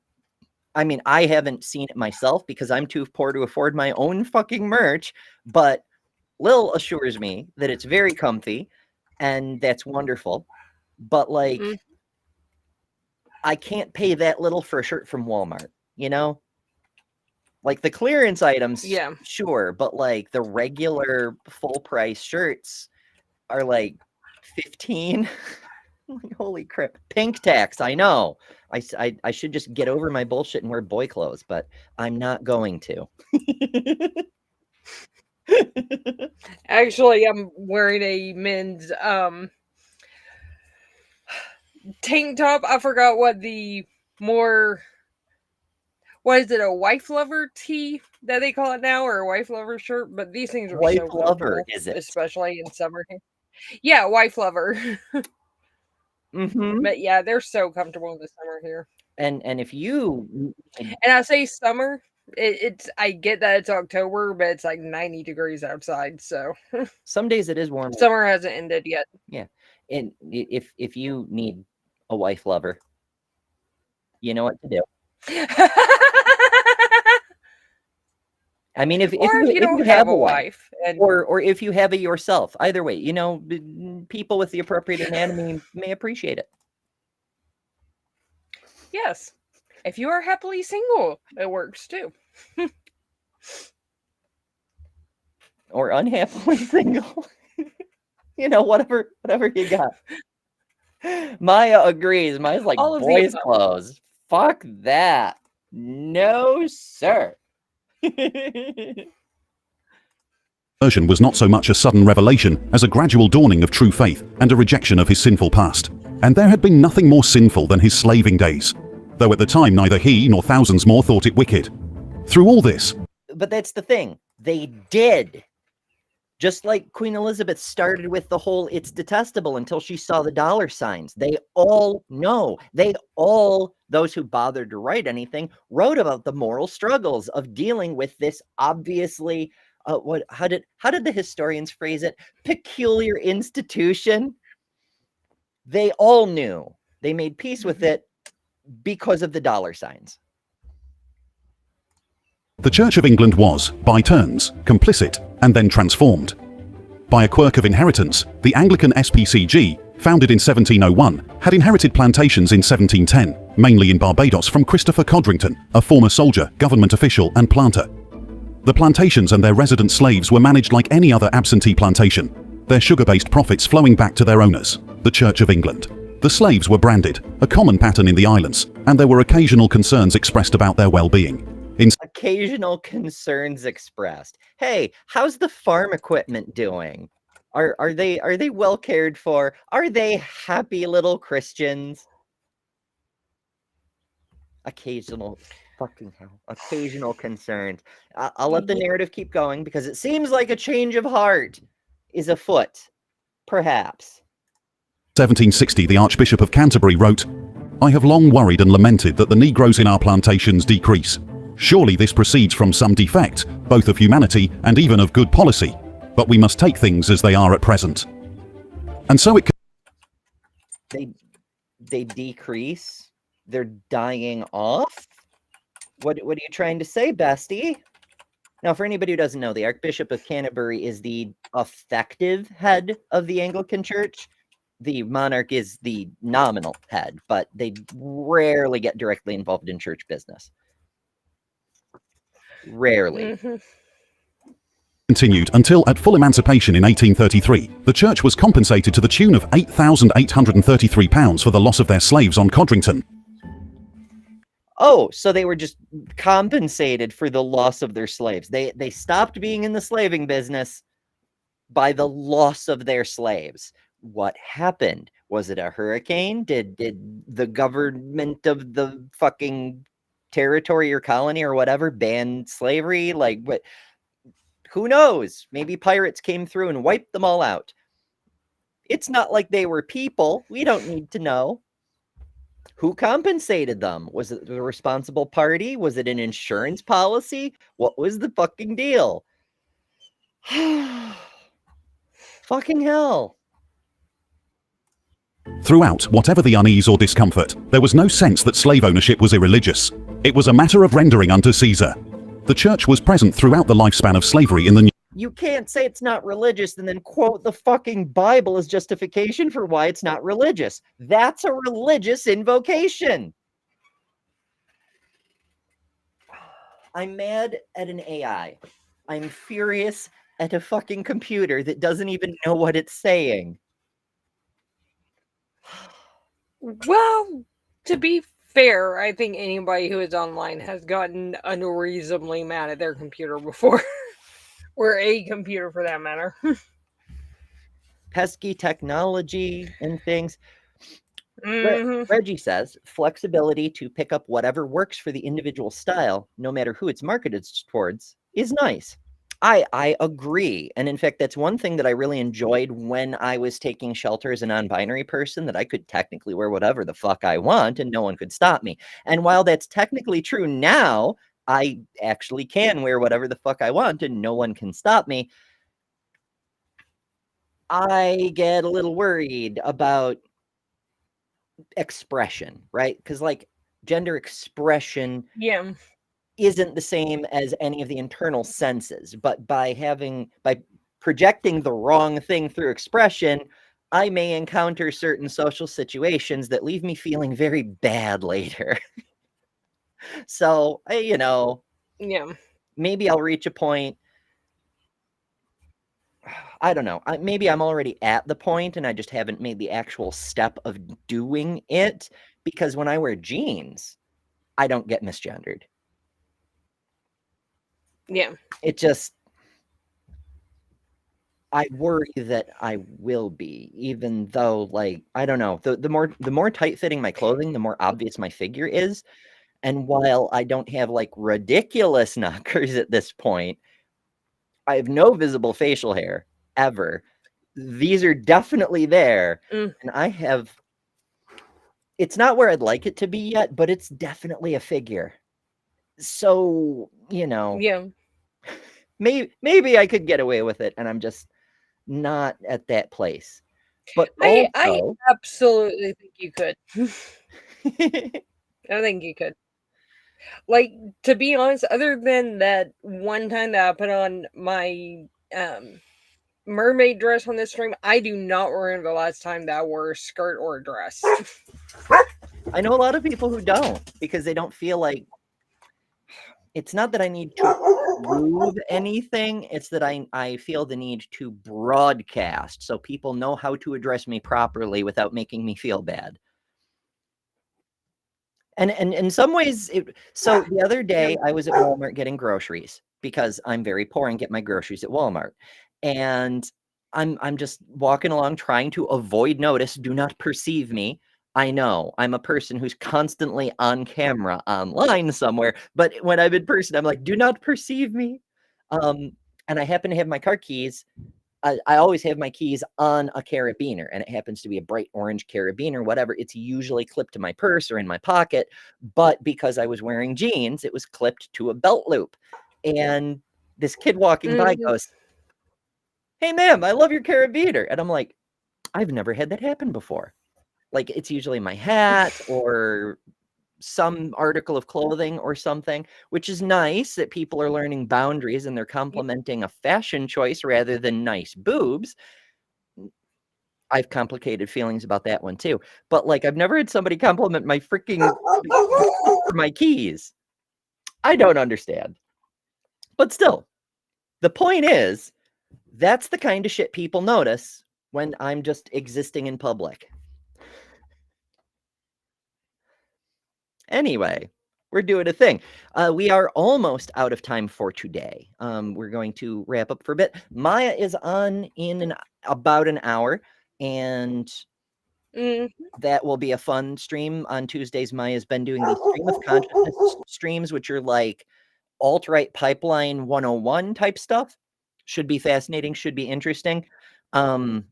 I mean, I haven't seen it myself because I'm too poor to afford my own fucking merch, but Lil assures me that it's very comfy, and that's wonderful. But like, I can't pay that little for a shirt from Walmart, Like the clearance items, yeah, sure, but like the regular full price shirts are like 15. Like, holy crap. Pink tax, I know. I should just get over my bullshit and wear boy clothes, but I'm not going to. Actually, I'm wearing a men's tank top. I forgot what is it, a wife lover tee that they call it now, or a wife lover shirt? But these things are wife so lover, is it? Especially in summer. Yeah, wife lover. But yeah, they're so comfortable in the summer here. And if you and I say summer, I get that it's October, but it's like 90 degrees outside. So some days it is warm. Summer hasn't ended yet. Yeah, and if you need a wife lover, you know what to do. I mean, if you don't have a wife, or if you have it yourself, either way, people with the appropriate anatomy may appreciate it. Yes. If you are happily single, it works too. Or unhappily single. Whatever you got. Maya agrees. Maya's like, boys' clothes. Fuck that. No, sir. conversion was not so much a sudden revelation as a gradual dawning of true faith and a rejection of his sinful past. And there had been nothing more sinful than his slaving days, though at the time neither he nor thousands more thought it wicked. Through all this, But that's the thing. They did. Just like Queen Elizabeth started with the whole it's detestable until she saw the dollar signs. They all know. Those who bothered to write anything, wrote about the moral struggles of dealing with this obviously, how did the historians phrase it? Peculiar institution. They all knew. They made peace with it because of the dollar signs. the Church of England was, by turns, complicit and then transformed. By a quirk of inheritance, the Anglican SPCG, founded in 1701, had inherited plantations in 1710, mainly in Barbados, from Christopher Codrington, a former soldier, government official and planter. The plantations and their resident slaves were managed like any other absentee plantation, their sugar-based profits flowing back to their owners, the Church of England. The slaves were branded, a common pattern in the islands, and there were occasional concerns expressed about their well-being. Occasional concerns expressed. Hey, how's the farm equipment doing? Are they well cared for? Are they happy little Christians? Occasional concerns. I'll let the narrative keep going because it seems like a change of heart is afoot, perhaps. 1760, the Archbishop of Canterbury wrote, "I have long worried and lamented that the Negroes in our plantations decrease. Surely this proceeds from some defect, both of humanity and even of good policy, but we must take things as they are at present." And so it they decrease. They're dying off. What are you trying to say, bestie? Now, for anybody who doesn't know, the Archbishop of Canterbury is the effective head of the Anglican Church. The monarch is the nominal head, but they rarely get directly involved in church business. Rarely. continued until at full emancipation in 1833, the church was compensated to the tune of £8,833 for the loss of their slaves on Codrington. Oh, so they were just compensated for the loss of their slaves. They stopped being in the slaving business by the loss of their slaves. What happened? Was it a hurricane? Did the government of the fucking territory or colony or whatever ban slavery? Like, what? Who knows? Maybe pirates came through and wiped them all out. It's not like they were people. We don't need to know. Who compensated them? Was it the responsible party? Was it an insurance policy? What was the fucking deal? Fucking hell. Throughout, whatever the unease or discomfort, there was no sense that slave ownership was irreligious. It was a matter of rendering unto Caesar. The church was present throughout the lifespan of slavery in the New. You can't say it's not religious and then quote the fucking Bible as justification for why it's not religious. That's a religious invocation. I'm mad at an AI. I'm furious at a fucking computer that doesn't even know what it's saying. Well, to be fair, I think anybody who is online has gotten unreasonably mad at their computer before. Or a computer for that matter. Pesky technology and things. Reggie says, flexibility to pick up whatever works for the individual style, no matter who it's marketed towards, is nice. I agree. And in fact, that's one thing that I really enjoyed when I was taking shelter as a non-binary person, that I could technically wear whatever the fuck I want and no one could stop me. And while that's technically true now, I actually can wear whatever the fuck I want and no one can stop me. I get a little worried about expression, right? Because like gender expression isn't the same as any of the internal senses, but by projecting the wrong thing through expression, I may encounter certain social situations that leave me feeling very bad later. So, maybe I'll reach a point. I don't know. Maybe I'm already at the point and I just haven't made the actual step of doing it, because when I wear jeans, I don't get misgendered. Yeah. It just, I worry that I will be, even though, like, I don't know, the more tight-fitting my clothing, the more obvious my figure is, and while I don't have, like, ridiculous knockers at this point, I have no visible facial hair, ever. These are definitely there, Mm. and I have it's not where I'd like it to be yet, but it's definitely a figure. So, Yeah. maybe I could get away with it, and I'm just not at that place. But I also absolutely think you could. I think you could. Like, to be honest, other than that one time that I put on my mermaid dress on this stream, I do not remember the last time that I wore a skirt or a dress. I know a lot of people who don't, because they don't feel like it's not that I need to prove anything, it's that I feel the need to broadcast so people know how to address me properly without making me feel bad. And in some ways, so the other day I was at Walmart getting groceries because I'm very poor and get my groceries at Walmart. And I'm just walking along trying to avoid notice, do not perceive me. I know I'm a person who's constantly on camera online somewhere, but when I'm in person, I'm like, do not perceive me. And I happen to have my car keys. I always have my keys on a carabiner, and it happens to be a bright orange carabiner, whatever. It's usually clipped to my purse or in my pocket, but because I was wearing jeans, it was clipped to a belt loop. And this kid walking by goes, "Hey, ma'am, I love your carabiner." And I'm like, I've never had that happen before. Like, it's usually my hat or some article of clothing or something, which is nice that people are learning boundaries and they're complimenting a fashion choice rather than nice boobs. I have complicated feelings about that one too. But like, I've never had somebody compliment my freaking for my keys. I don't understand. But still, the point is, that's the kind of shit people notice when I'm just existing in public. Anyway, we're doing a thing. We are almost out of time for today. We're going to wrap up for a bit. Maya is on in about an hour, and that will be a fun stream on Tuesdays. Maya's been doing these stream of consciousness streams, which are like alt-right pipeline 101 type stuff. Should be fascinating, should be interesting. I'm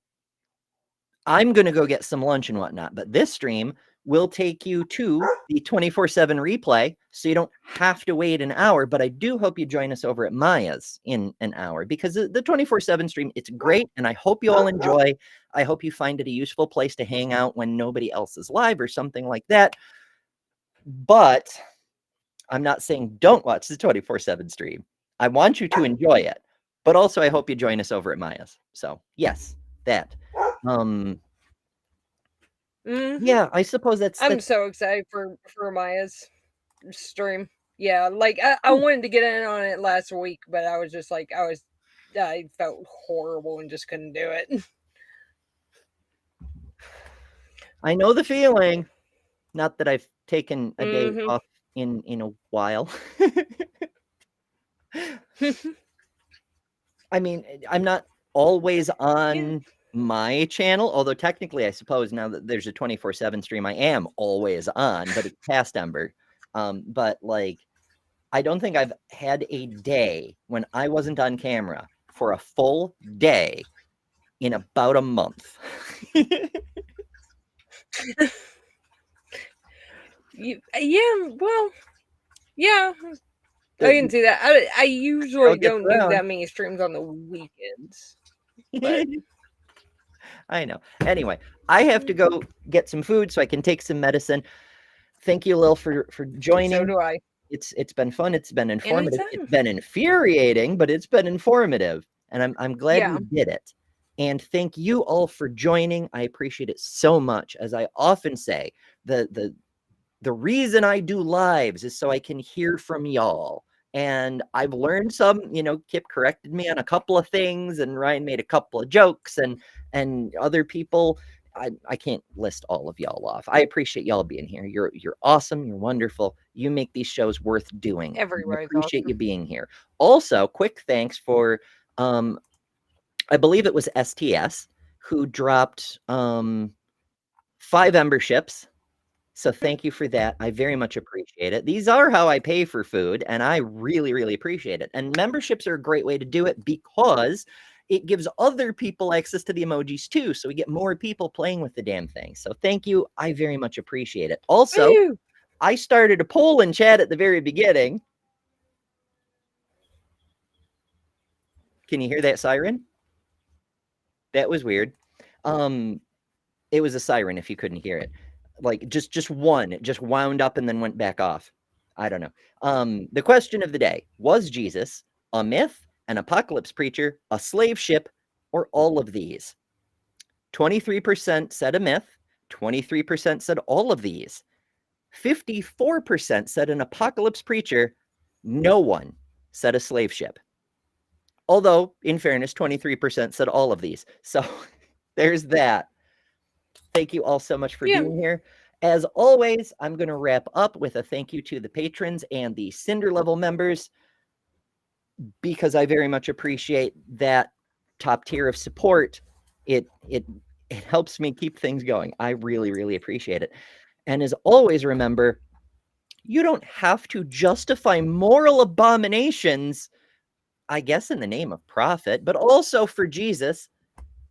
going to go get some lunch and whatnot, but this stream will take you to the 24/7 replay, so you don't have to wait an hour. But I do hope you join us over at Maya's in an hour, because the 24/7 stream, it's great, and I hope you all enjoy. I hope you find it a useful place to hang out when nobody else is live or something like that. But I'm not saying don't watch the 24/7 stream. I want you to enjoy it, but also I hope you join us over at Maya's. So yes, that. Yeah, I suppose I'm so excited for Maya's stream. Yeah, like I wanted to get in on it last week, but I was just like I felt horrible and just couldn't do it. I know the feeling. Not that I've taken a day off in a while. I mean, I'm not always on my channel, although technically I suppose now that there's a 24/7 stream, I am always on, but it's past Ember. But like, I don't think I've had a day when I wasn't on camera for a full day in about a month. Well, yeah, I can see that. I usually don't do that many streams on the weekends. But I know. Anyway, I have to go get some food so I can take some medicine. Thank you, Lil, for joining. So do I. It's been fun. It's been informative. Anytime. It's been infuriating, but it's been informative, and I'm glad we did it. And thank you all for joining. I appreciate it so much. As I often say, the reason I do lives is so I can hear from y'all. And I've learned some, Kip corrected me on a couple of things, and Ryan made a couple of jokes, and other people. I can't list all of y'all off. I appreciate y'all being here. You're awesome. You're wonderful. You make these shows worth doing. Everybody appreciate you being here. Also, quick thanks for I believe it was STS who dropped 5 memberships. So thank you for that. I very much appreciate it. These are how I pay for food, and I really, really appreciate it. And memberships are a great way to do it because it gives other people access to the emojis too. So we get more people playing with the damn thing. So thank you. I very much appreciate it. Also, Woo! I started a poll in chat at the very beginning. Can you hear that siren? That was weird. It was a siren if you couldn't hear it. Like just one, it just wound up and then went back off. I don't know. The question of the day: was Jesus a myth, an apocalypse preacher, a slave ship, or all of these? 23% said a myth, 23% said all of these. 54% said an apocalypse preacher, no one said a slave ship. Although, in fairness, 23% said all of these. So there's that. Thank you all so much for being here. As always, I'm going to wrap up with a thank you to the patrons and the Cinder level members, because I very much appreciate that top tier of support. It helps me keep things going. I really, really appreciate it. And as always, remember, you don't have to justify moral abominations, I guess, in the name of profit, but also for Jesus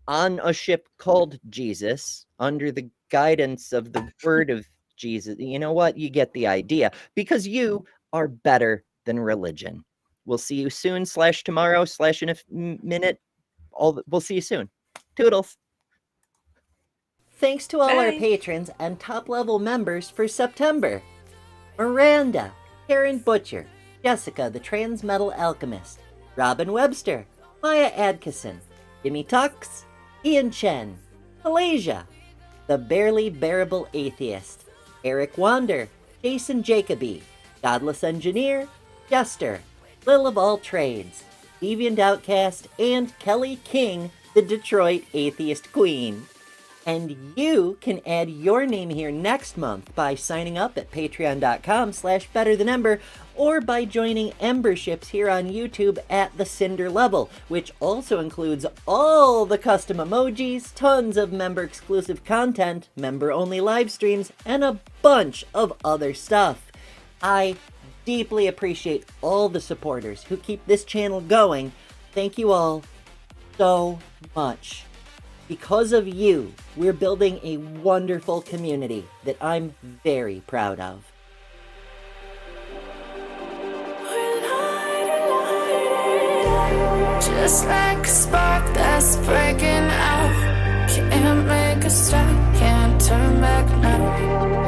on a ship called Jesus under the guidance of the word of Jesus. You know what? You get the idea, because you are better than religion. We'll see you soon, / tomorrow, / in a minute. We'll see you soon. Toodles. Thanks to all our patrons and top-level members for September. Miranda, Karen Butcher, Jessica the Trans Metal Alchemist, Robin Webster, Maya Adkison, Jimmy Tux, Ian Chen, Malaysia, The Barely Bearable Atheist, Eric Wander, Jason Jacoby, Godless Engineer, Jester, Lil of All Trades, Deviant Outcast, and Kelly King, the Detroit Atheist Queen. And you can add your name here next month by signing up at patreon.com/betterthanember, or by joining Emberships here on YouTube at the Cinder level, which also includes all the custom emojis, tons of member-exclusive content, member-only live streams, and a bunch of other stuff. I deeply appreciate all the supporters who keep this channel going. Thank you all so much. Because of you, we're building a wonderful community that I'm very proud of. Just like a spark that's breaking out. Can't make a stop, can't turn back now.